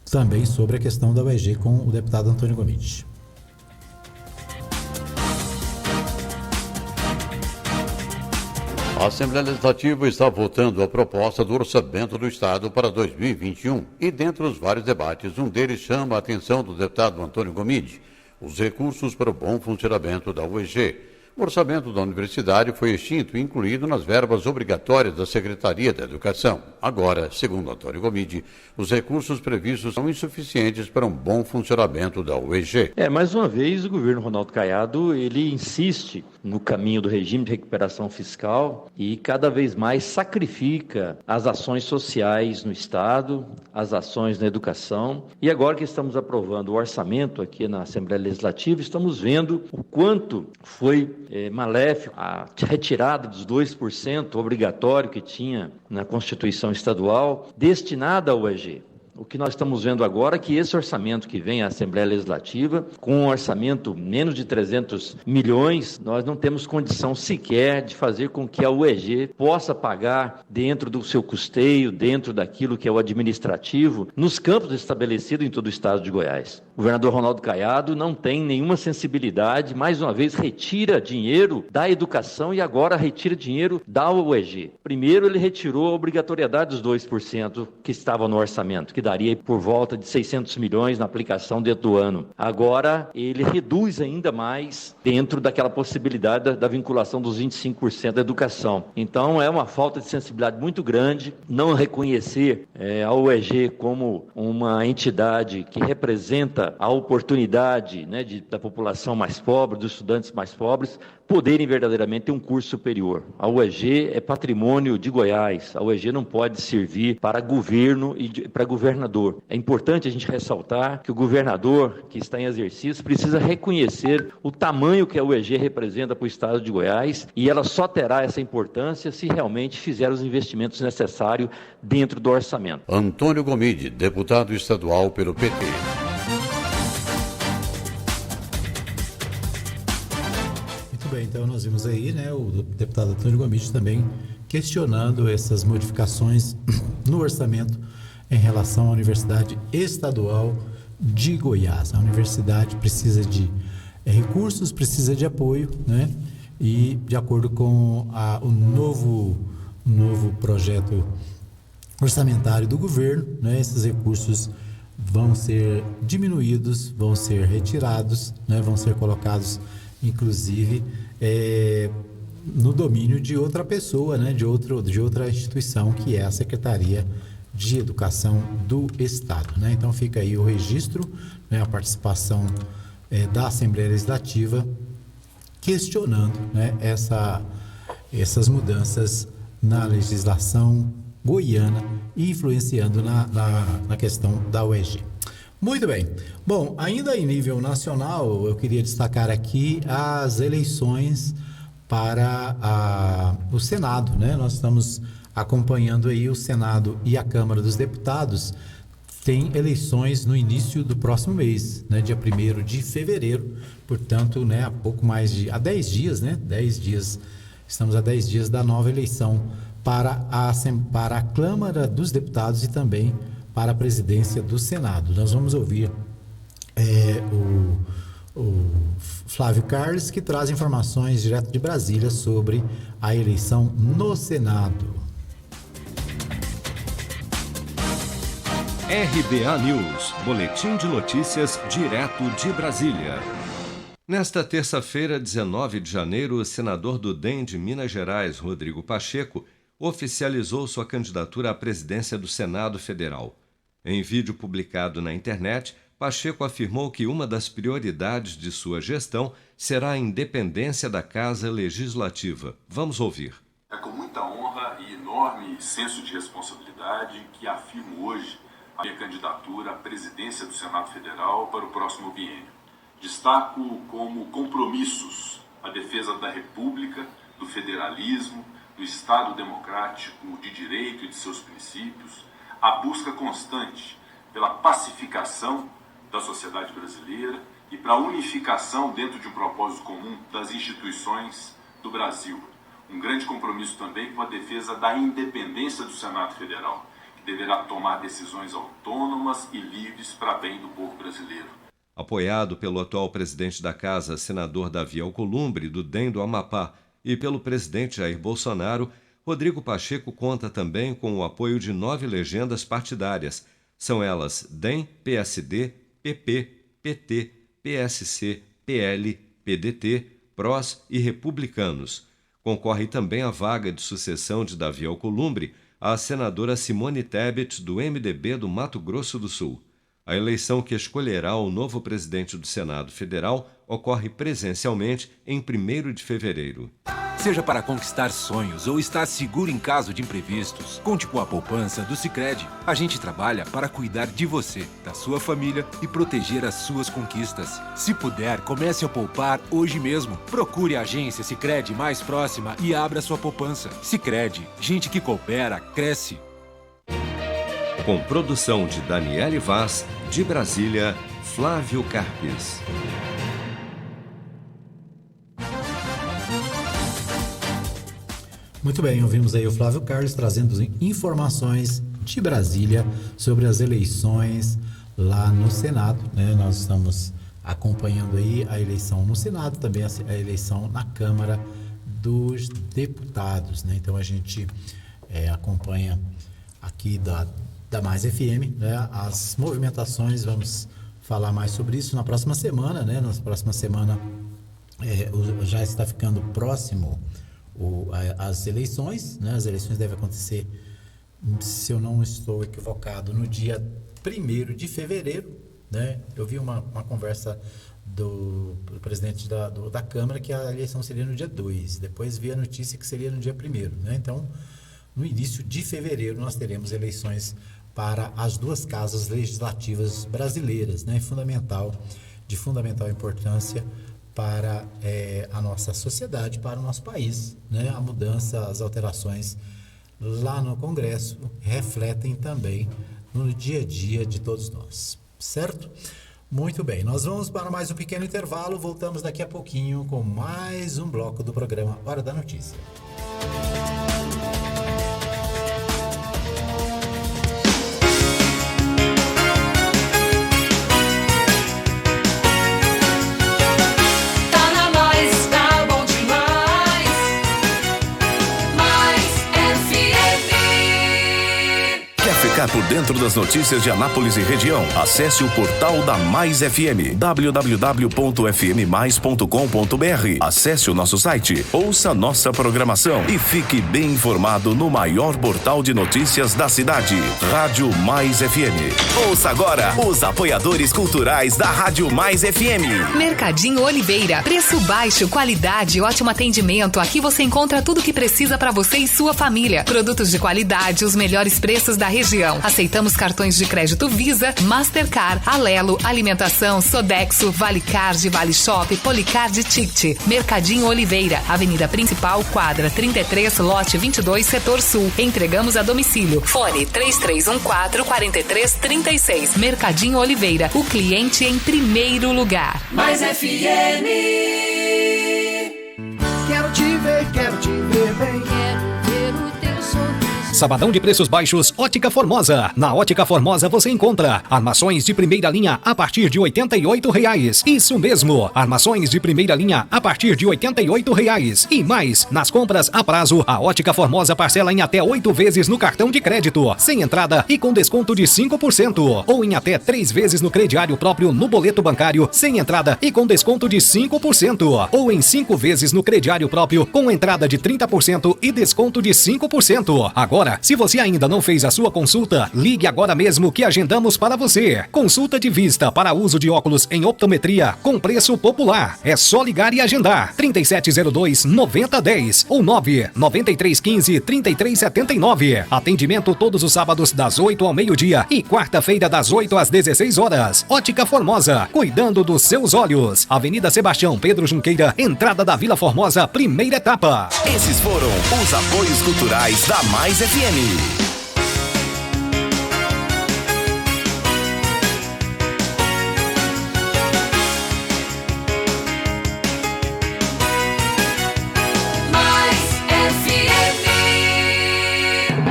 também sobre a questão da UEG com o deputado Antônio Gomide. A Assembleia Legislativa está votando a proposta do orçamento do Estado para 2021 e, dentre os vários debates, um deles chama a atenção do deputado Antônio Gomide: os recursos para o bom funcionamento da UEG. O orçamento da universidade foi extinto e incluído nas verbas obrigatórias da Secretaria da Educação. Agora, segundo Antônio Gomide, os recursos previstos são insuficientes para um bom funcionamento da UEG. Mais uma vez, o governo Ronaldo Caiado, ele insiste no caminho do regime de recuperação fiscal e cada vez mais sacrifica as ações sociais no Estado, as ações na educação. E agora que estamos aprovando o orçamento aqui na Assembleia Legislativa, estamos vendo o quanto foi maléfico a retirada dos 2% obrigatório que tinha na Constituição Estadual, destinada ao UEG. O que nós estamos vendo agora é que esse orçamento que vem à Assembleia Legislativa, com um orçamento menos de 300 milhões, nós não temos condição sequer de fazer com que a UEG possa pagar dentro do seu custeio, dentro daquilo que é o administrativo, nos campos estabelecidos em todo o estado de Goiás. O governador Ronaldo Caiado não tem nenhuma sensibilidade, mais uma vez retira dinheiro da educação e agora retira dinheiro da UEG. Primeiro ele retirou a obrigatoriedade dos 2% que estava no orçamento, que daria por volta de 600 milhões na aplicação dentro do ano. Agora ele reduz ainda mais dentro daquela possibilidade da vinculação dos 25% da educação. Então é uma falta de sensibilidade muito grande não reconhecer a UEG como uma entidade que representa a oportunidade, da população mais pobre, dos estudantes mais pobres, poderem verdadeiramente ter um curso superior. A UEG é patrimônio de Goiás. A UEG não pode servir para governo e para governador. É importante a gente ressaltar que o governador que está em exercício precisa reconhecer o tamanho que a UEG representa para o estado de Goiás e ela só terá essa importância se realmente fizer os investimentos necessários dentro do orçamento. Antônio Gomide, deputado estadual pelo PT. Bem, então nós vimos aí, o deputado Antônio Gomide também questionando essas modificações no orçamento em relação à Universidade Estadual de Goiás. A universidade precisa de recursos, precisa de apoio, e de acordo com o novo projeto orçamentário do governo, esses recursos vão ser diminuídos, vão ser retirados, vão ser colocados inclusive no domínio de outra pessoa, de outra instituição, que é a Secretaria de Educação do Estado. Então fica aí o registro, a participação da Assembleia Legislativa questionando essas mudanças na legislação goiana e influenciando na questão da UEG. Muito bem. Bom, ainda em nível nacional, eu queria destacar aqui as eleições para o Senado, Nós estamos acompanhando aí o Senado e a Câmara dos Deputados. Tem eleições no início do próximo mês, dia 1º de fevereiro, portanto, há pouco mais há 10 dias, 10 dias, estamos a 10 dias da nova eleição para a Câmara dos Deputados e também para a presidência do Senado. Nós vamos ouvir o Flávio Carlos, que traz informações direto de Brasília sobre a eleição no Senado. RBA News, boletim de notícias direto de Brasília. Nesta terça-feira, 19 de janeiro, o senador do DEM de Minas Gerais, Rodrigo Pacheco, oficializou sua candidatura à presidência do Senado Federal. Em vídeo publicado na internet, Pacheco afirmou que uma das prioridades de sua gestão será a independência da Casa Legislativa. Vamos ouvir. É com muita honra e enorme senso de responsabilidade que afirmo hoje a minha candidatura à presidência do Senado Federal para o próximo biênio. Destaco como compromissos a defesa da República, do federalismo, do Estado democrático de direito e de seus princípios, a busca constante pela pacificação da sociedade brasileira e para a unificação dentro de um propósito comum das instituições do Brasil. Um grande compromisso também com a defesa da independência do Senado Federal, que deverá tomar decisões autônomas e livres para bem do povo brasileiro. Apoiado pelo atual presidente da Casa, senador Davi Alcolumbre, do DEM do Amapá, e pelo presidente Jair Bolsonaro, Rodrigo Pacheco conta também com o apoio de 9 legendas partidárias. São elas DEM, PSD, PP, PT, PSC, PL, PDT, prós e republicanos. Concorre também a vaga de sucessão de Davi Alcolumbre à senadora Simone Tebet, do MDB do Mato Grosso do Sul. A eleição que escolherá o novo presidente do Senado Federal ocorre presencialmente em 1º de fevereiro. Seja para conquistar sonhos ou estar seguro em caso de imprevistos, conte com a poupança do Sicredi. A gente trabalha para cuidar de você, da sua família e proteger as suas conquistas. Se puder, comece a poupar hoje mesmo. Procure a agência Sicredi mais próxima e abra sua poupança. Sicredi, gente que coopera, cresce. Com produção de Daniele Vaz, de Brasília, Flávio Carpes. Muito bem, ouvimos aí o Flávio Carlos trazendo informações de Brasília sobre as eleições lá no Senado, né? Nós estamos acompanhando aí a eleição no Senado, também a eleição na Câmara dos Deputados, né? Então a gente acompanha aqui da Mais FM, né? As movimentações, vamos falar mais sobre isso na próxima semana, né? Na próxima semana já está ficando próximo as eleições, né? As eleições devem acontecer, se eu não estou equivocado, no dia 1º de fevereiro, né? Eu vi uma conversa do presidente da Câmara que a eleição seria no dia 2, depois vi a notícia que seria no dia 1º, né? Então, no início de fevereiro nós teremos eleições para as duas casas legislativas brasileiras, né? De fundamental importância para a nossa sociedade, para o nosso país, né? A mudança, as alterações lá no Congresso refletem também no dia a dia de todos nós, certo? Muito bem, nós vamos para mais um pequeno intervalo, voltamos daqui a pouquinho com mais um bloco do programa Hora da Notícia. Ficar por dentro das notícias de Anápolis e região, acesse o portal da Mais FM, www.fmmais.com.br. Acesse o nosso site, ouça nossa programação e fique bem informado no maior portal de notícias da cidade, Rádio Mais FM. Ouça agora os apoiadores culturais da Rádio Mais FM. Mercadinho Oliveira, preço baixo, qualidade, ótimo atendimento. Aqui você encontra tudo o que precisa para você e sua família. Produtos de qualidade, os melhores preços da região. Aceitamos cartões de crédito Visa, Mastercard, Alelo, Alimentação, Sodexo, Vale Card, Vale Shop, Policard e Ticket. Mercadinho Oliveira, Avenida Principal, quadra 33, lote 22, setor sul. Entregamos a domicílio. Fone 3314-4336. Mercadinho Oliveira, o cliente em primeiro lugar. Mais FM. Quero te ver bem. Quero ver o teu sorriso. Sabadão de preços baixos, Ótica Formosa. Na Ótica Formosa você encontra armações de primeira linha a partir de R$ 88,00. Isso mesmo, armações de primeira linha a partir de R$ 88,00. E mais, nas compras a prazo, a Ótica Formosa parcela em até 8 vezes no cartão de crédito, sem entrada e com desconto de 5%. Ou em até 3 vezes no crediário próprio no boleto bancário, sem entrada e com desconto de 5%. Ou em 5 vezes no crediário próprio, com entrada de 30% e desconto de 5%. Agora, se você ainda não fez a sua consulta, ligue agora mesmo que agendamos para você. Consulta de vista para uso de óculos em optometria com preço popular. É só ligar e agendar. 3702-9010 ou 99315-3379. Atendimento todos os sábados das 8 ao meio-dia e quarta-feira das 8 às 16 horas. Ótica Formosa, cuidando dos seus olhos. Avenida Sebastião Pedro Junqueira, entrada da Vila Formosa, primeira etapa. Esses foram os apoios culturais da Mais FM.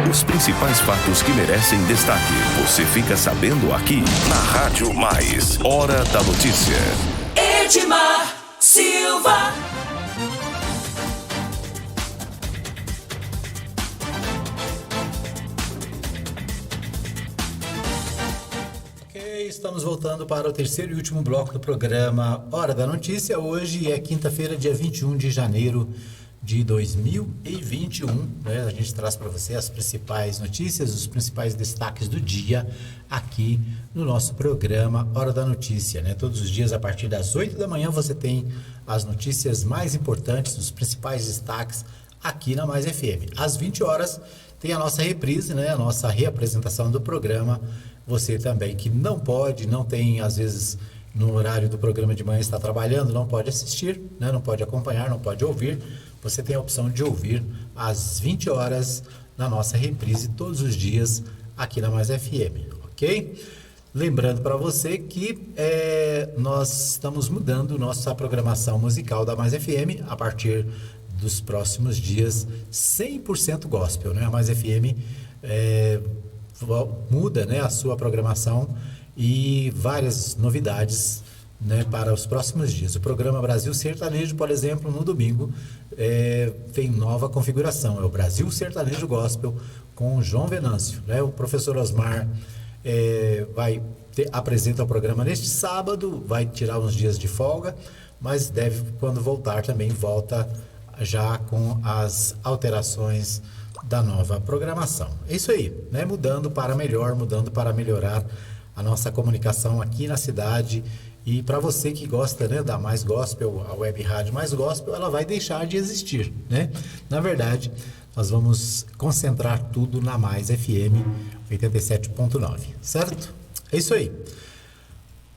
Os principais fatos que merecem destaque, você fica sabendo aqui na Rádio Mais. Hora da Notícia. Edmar Silva. estamos voltando para o terceiro e último bloco do programa Hora da Notícia. Hoje é quinta-feira, dia 21 de janeiro de 2021. Né? A gente traz para você as principais notícias, os principais destaques do dia aqui no nosso programa Hora da Notícia. Né? Todos os dias, a partir das 8 da manhã, você tem as notícias mais importantes, os principais destaques aqui na Mais FM. Às 20 horas tem a nossa reprise, né? A nossa reapresentação do programa. Você também que não tem, às vezes, no horário do programa de manhã está trabalhando, não pode assistir, né? Não pode acompanhar, não pode ouvir. Você tem a opção de ouvir às 20 horas na nossa reprise todos os dias aqui na Mais FM, ok? Lembrando para você que nós estamos mudando nossa programação musical da Mais FM a partir dos próximos dias, 100% gospel, né? A Mais FM muda, né, a sua programação e várias novidades, né, para os próximos dias. O programa Brasil Sertanejo, por exemplo, no domingo tem nova configuração, é o Brasil Sertanejo Gospel com João Venâncio, né? O professor Osmar apresenta o programa neste sábado, vai tirar uns dias de folga, mas quando voltar também volta já com as alterações da nova programação. É isso aí, né? Mudando para melhor, mudando para melhorar a nossa comunicação aqui na cidade. E para você que gosta, né, da Mais Gospel, a web rádio Mais Gospel, ela vai deixar de existir, né? Na verdade, nós vamos concentrar tudo na Mais FM 87.9, certo? É isso aí.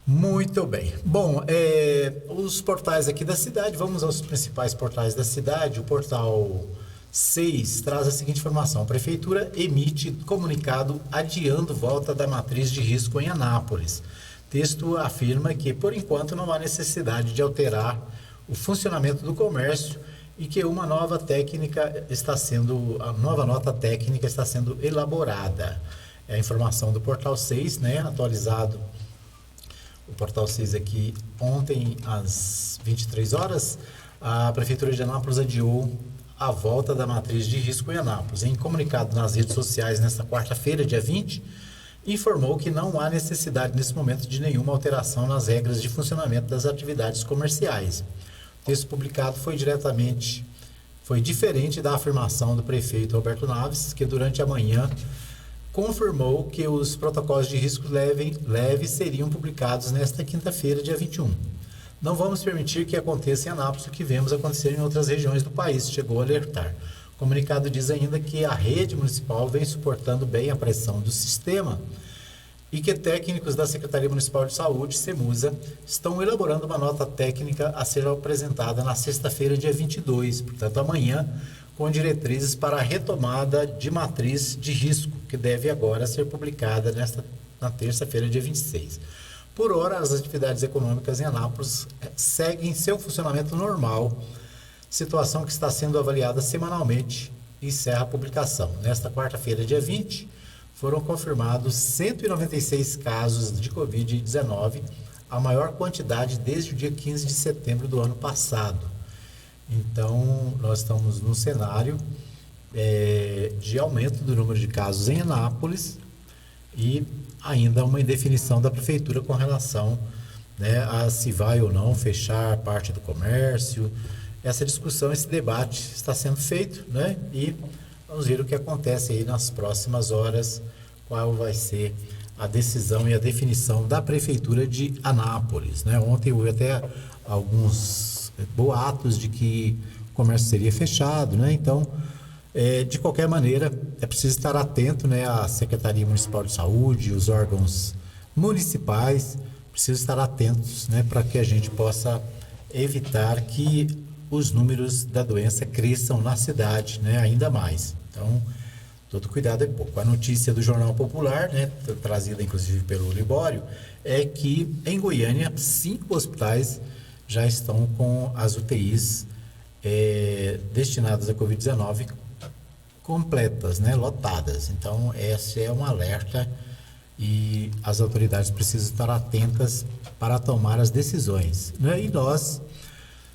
Muito bem. Bom, os portais aqui da cidade, vamos aos principais portais da cidade. O portal 6 traz a seguinte informação: a Prefeitura emite comunicado adiando volta da matriz de risco em Anápolis. Texto afirma que, por enquanto, não há necessidade de alterar o funcionamento do comércio e que a nova nota técnica está sendo elaborada. É a informação do portal 6, né, atualizado. O portal 6 aqui, ontem, às 23 horas, a Prefeitura de Anápolis adiou a volta da matriz de risco em Anápolis. Em comunicado nas redes sociais nesta quarta-feira, dia 20, informou que não há necessidade nesse momento de nenhuma alteração nas regras de funcionamento das atividades comerciais. O texto publicado foi diferente da afirmação do prefeito Roberto Naves, que durante a manhã confirmou que os protocolos de risco leve seriam publicados nesta quinta-feira, dia 21. Não vamos permitir que aconteça em Anápolis o que vemos acontecer em outras regiões do país, chegou a alertar. O comunicado diz ainda que a rede municipal vem suportando bem a pressão do sistema e que técnicos da Secretaria Municipal de Saúde, SEMUSA, estão elaborando uma nota técnica a ser apresentada na sexta-feira, dia 22, portanto amanhã, com diretrizes para a retomada de matriz de risco, que deve agora ser publicada na terça-feira, dia 26. Por hora, as atividades econômicas em Anápolis seguem seu funcionamento normal, situação que está sendo avaliada semanalmente e encerra a publicação. Nesta quarta-feira, dia 20, foram confirmados 196 casos de Covid-19, a maior quantidade desde o dia 15 de setembro do ano passado. Então, nós estamos num cenário de aumento do número de casos em Anápolis e ainda uma indefinição da Prefeitura com relação, né, a se vai ou não fechar parte do comércio. Essa discussão, esse debate está sendo feito, né? E vamos ver o que acontece aí nas próximas horas, qual vai ser a decisão e a definição da Prefeitura de Anápolis, né? Ontem houve até alguns boatos de que o comércio seria fechado, né? Então, de qualquer maneira, é preciso estar atento, né? A Secretaria Municipal de Saúde, os órgãos municipais, precisam estar atentos, né? Para que a gente possa evitar que os números da doença cresçam na cidade, né? Ainda mais. Então, todo cuidado é pouco. A notícia do Jornal Popular, né? Trazida inclusive pelo Libório, é que em Goiânia 5 hospitais já estão com as UTIs destinadas à Covid-19 completas, né, lotadas. Então, esse é um alerta e as autoridades precisam estar atentas para tomar as decisões, né? E nós,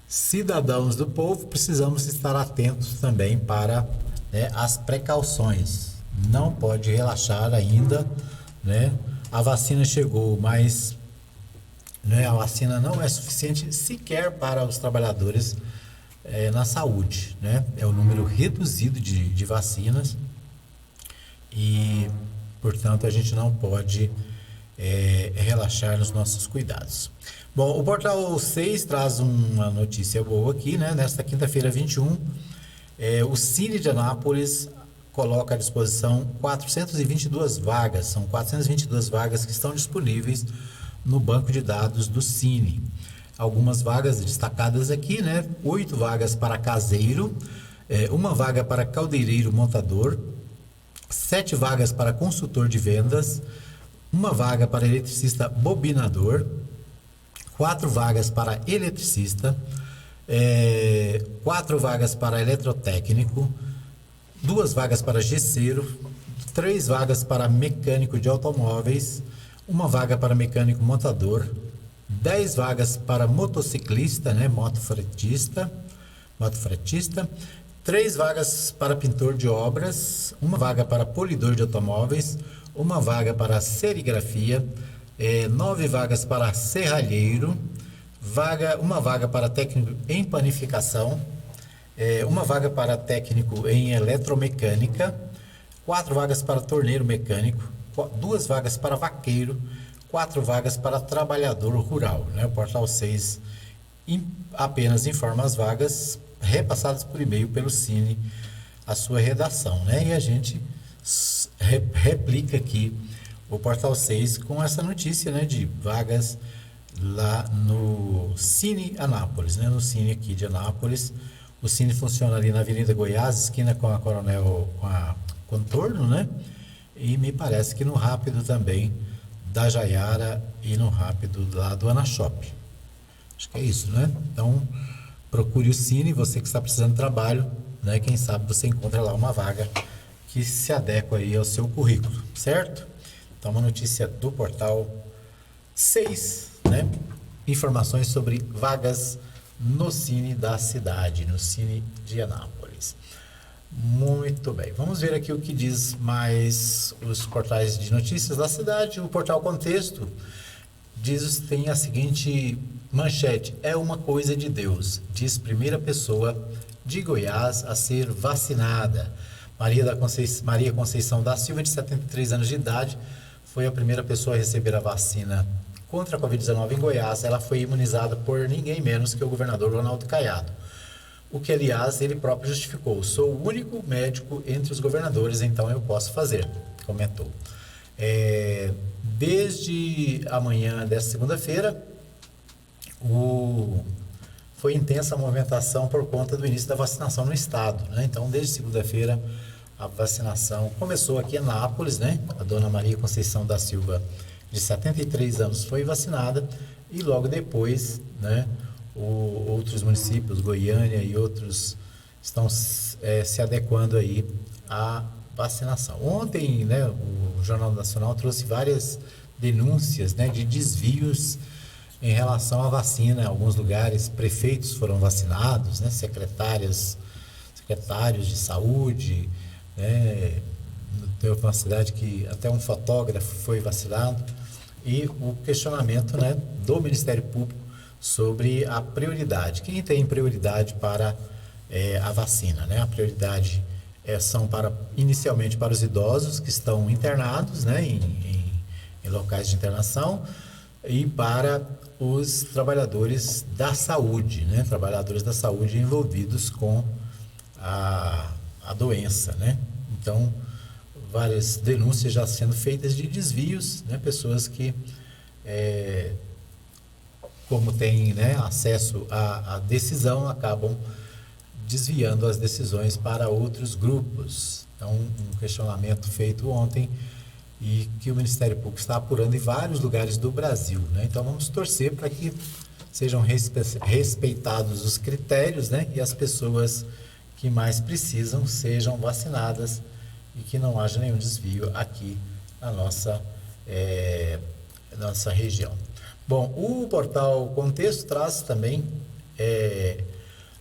cidadãos do povo, precisamos estar atentos também para, né, as precauções. Não pode relaxar ainda, né? a vacina chegou, mas a vacina não é suficiente sequer para os trabalhadores na saúde, né? É o número reduzido de vacinas e, portanto, a gente não pode relaxar nos nossos cuidados. Bom, o Portal 6 traz uma notícia boa aqui, né? Nesta quinta-feira, 21, o Cine de Anápolis coloca à disposição 422 vagas. São 422 vagas que estão disponíveis no banco de dados do Cine. Algumas vagas destacadas aqui, né? 8 vagas para caseiro, 1 vaga para caldeireiro montador, 7 vagas para consultor de vendas, 1 vaga para eletricista bobinador, 4 vagas para eletricista, 4 vagas para eletrotécnico, 2 vagas para gesseiro, 3 vagas para mecânico de automóveis, 1 vaga para mecânico montador, 10 vagas para motociclista, né, motofretista, 3 vagas para pintor de obras, 1 vaga para polidor de automóveis, 1 vaga para serigrafia, 9 vagas para serralheiro, 1 vaga para técnico em panificação, 1 vaga para técnico em eletromecânica, 4 vagas para torneiro mecânico, 2 vagas para vaqueiro, 4 vagas para trabalhador rural, né? O Portal 6 apenas informa as vagas repassadas por e-mail pelo Cine, a sua redação, né? E a gente replica aqui o Portal 6 com essa notícia, né, de vagas lá no Cine Anápolis, né? No Cine aqui de Anápolis. O Cine funciona ali na Avenida Goiás, esquina com a Coronel, com a Contorno, né? E me parece que no Rápido também da Jaiara e no Rápido lá do Ana Shop. Acho que é isso, né? Então, procure o Cine, você que está precisando de trabalho, né? Quem sabe você encontra lá uma vaga que se adequa aí ao seu currículo, certo? Então, uma notícia do Portal 6, né? Informações sobre vagas no Cine da cidade, no Cine de Anápolis. Muito bem, vamos ver aqui o que diz mais os portais de notícias da cidade. O Portal Contexto tem a seguinte manchete: é uma coisa de Deus, diz primeira pessoa de Goiás a ser vacinada. Maria Conceição da Silva, de 73 anos de idade, foi a primeira pessoa a receber a vacina contra a Covid-19 em Goiás. Ela foi imunizada por ninguém menos que o governador Ronaldo Caiado. O que, aliás, ele próprio justificou. Sou o único médico entre os governadores, então eu posso fazer, comentou. Desde amanhã desta segunda-feira, foi intensa a movimentação por conta do início da vacinação no estado, né? Então, desde segunda-feira, a vacinação começou aqui em Anápolis, né? A dona Maria Conceição da Silva, de 73 anos, foi vacinada e logo depois, né, outros municípios, Goiânia e outros, estão se adequando aí à vacinação. Ontem, né, o Jornal Nacional trouxe várias denúncias, né, de desvios em relação à vacina. Em alguns lugares, prefeitos foram vacinados, né, secretários de saúde, né, teve uma cidade que até um fotógrafo foi vacinado, e o questionamento, né, do Ministério Público sobre a prioridade. Quem tem prioridade para a vacina, né? A prioridade são inicialmente para os idosos que estão internados, né, em locais de internação, e para os trabalhadores da saúde, né? Trabalhadores da saúde envolvidos com a doença, né? Então, várias denúncias já sendo feitas de desvios, né? Pessoas que, como têm, né, acesso à decisão, acabam desviando as decisões para outros grupos. Então, um questionamento feito ontem e que o Ministério Público está apurando em vários lugares do Brasil, né? Então, vamos torcer para que sejam respeitados os critérios, né? E as pessoas que mais precisam sejam vacinadas e que não haja nenhum desvio aqui na nossa região. Bom, o Portal Contexto traz também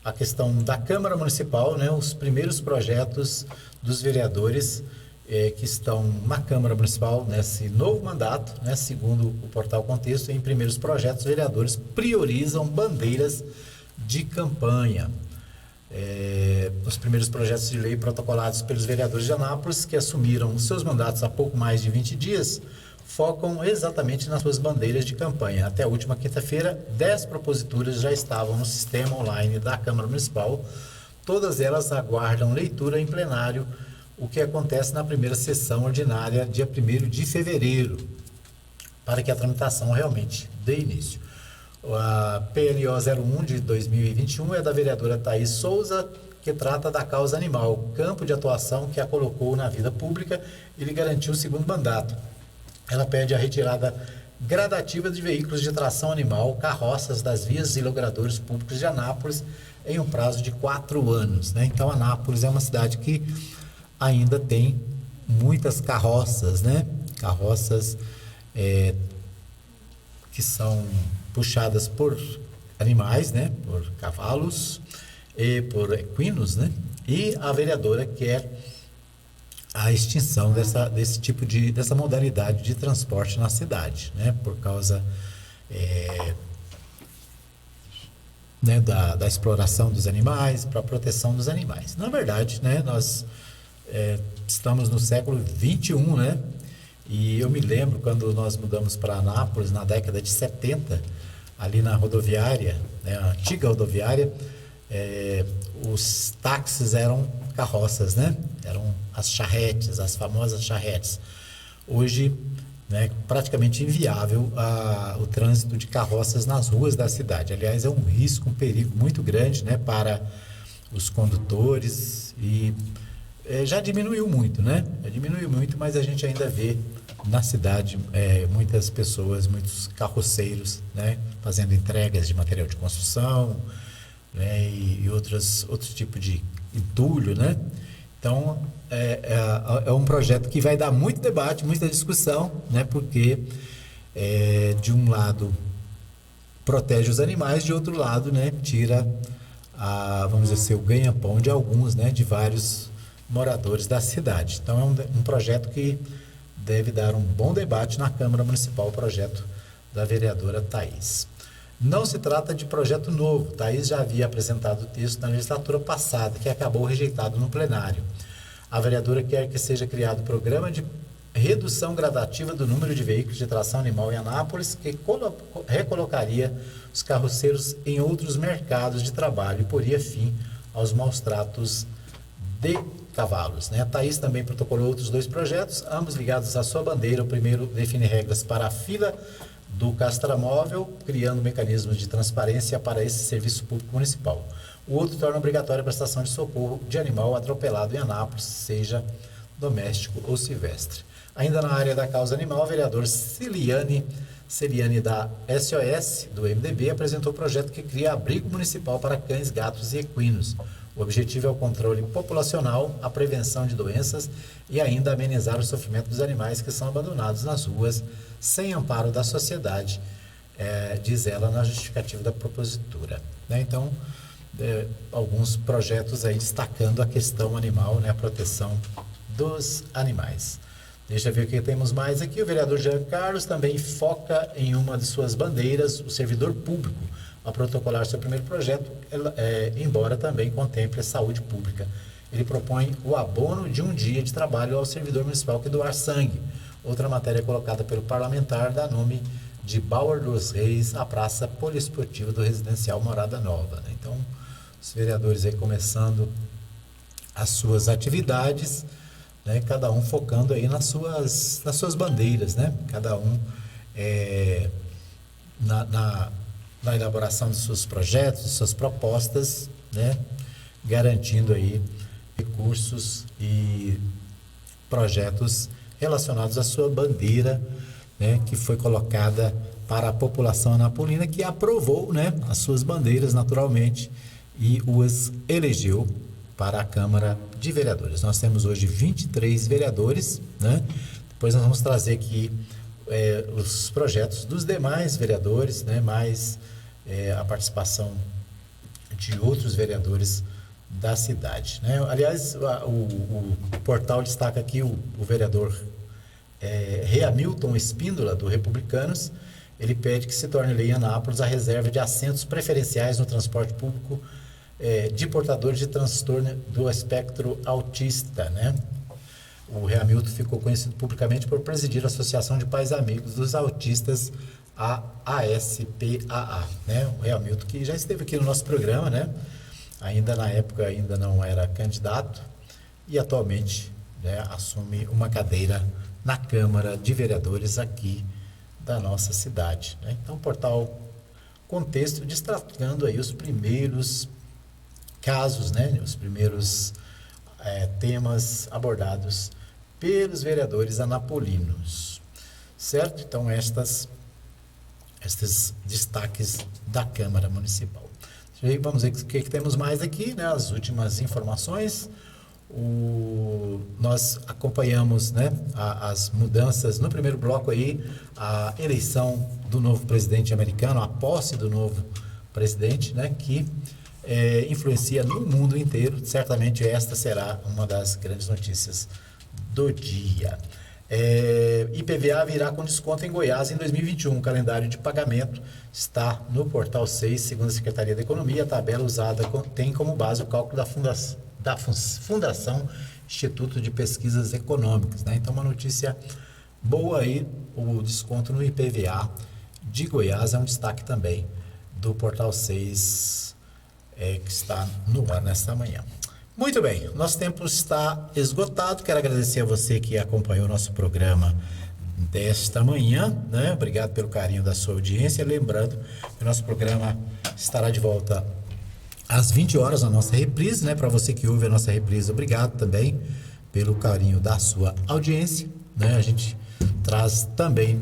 a questão da Câmara Municipal, né, os primeiros projetos dos vereadores que estão na Câmara Municipal nesse novo mandato, né? Segundo o portal Contexto, em primeiros projetos, vereadores priorizam bandeiras de campanha. Os primeiros projetos de lei protocolados pelos vereadores de Anápolis, que assumiram seus mandatos há pouco mais de 20 dias, focam exatamente nas suas bandeiras de campanha. Até a última quinta-feira, 10 proposituras já estavam no sistema online da Câmara Municipal. Todas elas aguardam leitura em plenário, o que acontece na primeira sessão ordinária, dia 1º de fevereiro, para que a tramitação realmente dê início. A PLO 01 de 2021 é da vereadora Thaís Souza, que trata da causa animal, campo de atuação que a colocou na vida pública e lhe garantiu o segundo mandato. Ela pede a retirada gradativa de veículos de tração animal, carroças das vias e logradouros públicos de Anápolis em um prazo de 4 anos. Né? Então, Anápolis é uma cidade que ainda tem muitas carroças, né? Carroças que são puxadas por animais, né? Por cavalos e por equinos, né? E a vereadora quer a extinção dessa modalidade de transporte na cidade, né? Por causa né, da exploração dos animais, para a proteção dos animais. Na verdade, né, nós estamos no século 21, né? E eu me lembro quando nós mudamos para Anápolis na década de 70, ali na rodoviária, né, a antiga rodoviária, os táxis eram carroças, né? Eram as charretes, as famosas charretes. Hoje, né, praticamente inviável o trânsito de carroças nas ruas da cidade. Aliás, é um risco, um perigo muito grande, né, para os condutores e já diminuiu muito, né? Já diminuiu muito, mas a gente ainda vê na cidade muitas pessoas, muitos carroceiros, né, fazendo entregas de material de construção, né, e outros tipos de entulho, né? Então, é um projeto que vai dar muito debate, muita discussão, né? Porque, de um lado, protege os animais, de outro lado, né, tira, vamos dizer assim, o ganha-pão de alguns, né, de vários moradores da cidade. Então, é um projeto que deve dar um bom debate na Câmara Municipal, o projeto da vereadora Thaís. Não se trata de projeto novo. Thaís já havia apresentado o texto na legislatura passada, que acabou rejeitado no plenário. A vereadora quer que seja criado programa de redução gradativa do número de veículos de tração animal em Anápolis, que recolocaria os carroceiros em outros mercados de trabalho e poria fim aos maus tratos de cavalos. Né? A Thaís também protocolou outros 2 projetos, ambos ligados à sua bandeira. O primeiro define regras para a fila do castramóvel, criando mecanismos de transparência para esse serviço público municipal. O outro torna obrigatória a prestação de socorro de animal atropelado em Anápolis, seja doméstico ou silvestre. Ainda na área da causa animal, o vereador Celiane da SOS, do MDB, apresentou o projeto que cria abrigo municipal para cães, gatos e equinos. O objetivo é o controle populacional, a prevenção de doenças e ainda amenizar o sofrimento dos animais que são abandonados nas ruas sem amparo da sociedade, diz ela na justificativa da propositura. Né? Então, alguns projetos aí destacando a questão animal, né? A proteção dos animais. Deixa eu ver o que temos mais aqui. O vereador Jean Carlos também foca em uma de suas bandeiras, o servidor público, a protocolar seu primeiro projeto, embora também contemple a saúde pública. Ele propõe o abono de um dia de trabalho ao servidor municipal que doar sangue. Outra matéria colocada pelo parlamentar dá nome de Bauer dos Reis, a praça poliesportiva do residencial Morada Nova. Né? Então, os vereadores aí começando as suas atividades, né? Cada um focando aí nas suas bandeiras, né? Cada um na elaboração dos seus projetos, de suas propostas, né? Garantindo aí recursos e projetos relacionados à sua bandeira, né? Que foi colocada para a população anapolina, que aprovou, né? As suas bandeiras naturalmente e os elegeu para a Câmara de Vereadores. Nós temos hoje 23 vereadores, né? Depois nós vamos trazer aqui os projetos dos demais vereadores, né? Mais a participação de outros vereadores da cidade, né? Aliás, o portal destaca aqui o vereador Reamilton Espíndola, do Republicanos. Ele pede que se torne lei em Anápolis a reserva de assentos preferenciais no transporte público de portadores de transtorno do espectro autista, né? O Reamilton ficou conhecido publicamente por presidir a Associação de Pais Amigos dos Autistas, a ASPAA, né? O Reamilton, que já esteve aqui no nosso programa, né? Ainda na época ainda não era candidato e atualmente, né, assume uma cadeira na Câmara de Vereadores aqui da nossa cidade, né? Então, o portal Contexto destacando aí os primeiros casos, né? Os primeiros temas abordados pelos vereadores anapolinos, certo? Então, estes destaques da Câmara Municipal. Vamos ver o que temos mais aqui, né? As últimas informações. Nós acompanhamos, né, as mudanças no primeiro bloco aí, a eleição do novo presidente americano, a posse do novo presidente, né, que influencia no mundo inteiro. Certamente esta será uma das grandes notícias do dia. IPVA virá com desconto em Goiás em 2021. O calendário de pagamento está no portal 6, segundo a Secretaria da Economia. A tabela usada tem como base o cálculo da Fundação Instituto de Pesquisas Econômicas, né? Então, uma notícia boa aí, o desconto no IPVA de Goiás é um destaque também do portal 6, que está no ar nesta manhã. Muito bem, nosso tempo está esgotado. Quero agradecer a você que acompanhou o nosso programa desta manhã, né? Obrigado pelo carinho da sua audiência. Lembrando que o nosso programa estará de volta às 20 horas, a nossa reprise, né? Para você que ouve a nossa reprise, obrigado também pelo carinho da sua audiência, né? A gente traz também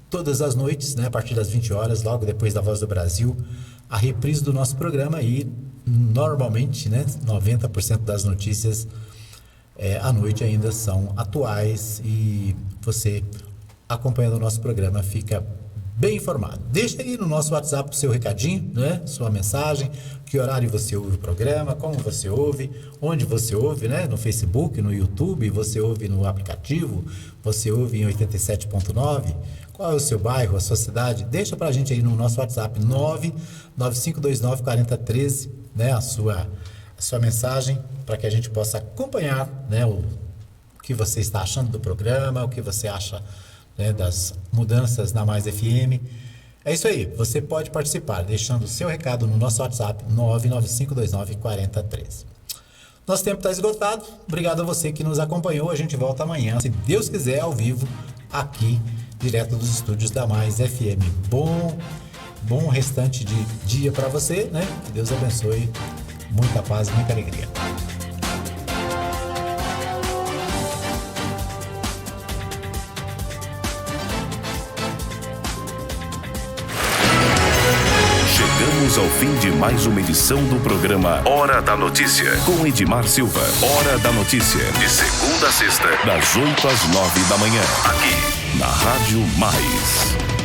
todas as noites, né? A partir das 20 horas, logo depois da Voz do Brasil, a reprise do nosso programa. E normalmente, né, 90% das notícias à noite ainda são atuais, e você, acompanhando o nosso programa, fica bem informado. Deixa aí no nosso WhatsApp o seu recadinho, né, sua mensagem, que horário você ouve o programa, como você ouve, onde você ouve, né, no Facebook, no YouTube, você ouve no aplicativo, você ouve em 87.9, qual é o seu bairro, a sua cidade? Deixa pra gente aí no nosso WhatsApp 995294013, né, a sua mensagem, para que a gente possa acompanhar, né, o que você está achando do programa, o que você acha, né, das mudanças na Mais FM. É isso aí, você pode participar deixando o seu recado no nosso WhatsApp 995294013. Nosso tempo está esgotado. Obrigado a você que nos acompanhou. A gente volta amanhã, se Deus quiser, ao vivo, aqui, direto dos estúdios da Mais FM. Bom restante de dia para você, né? Que Deus abençoe. Muita paz e muita alegria. Chegamos ao fim de mais uma edição do programa Hora da Notícia, com Edmar Silva. Hora da Notícia, de segunda a sexta, das 8 às 9 da manhã, aqui na Rádio Mais.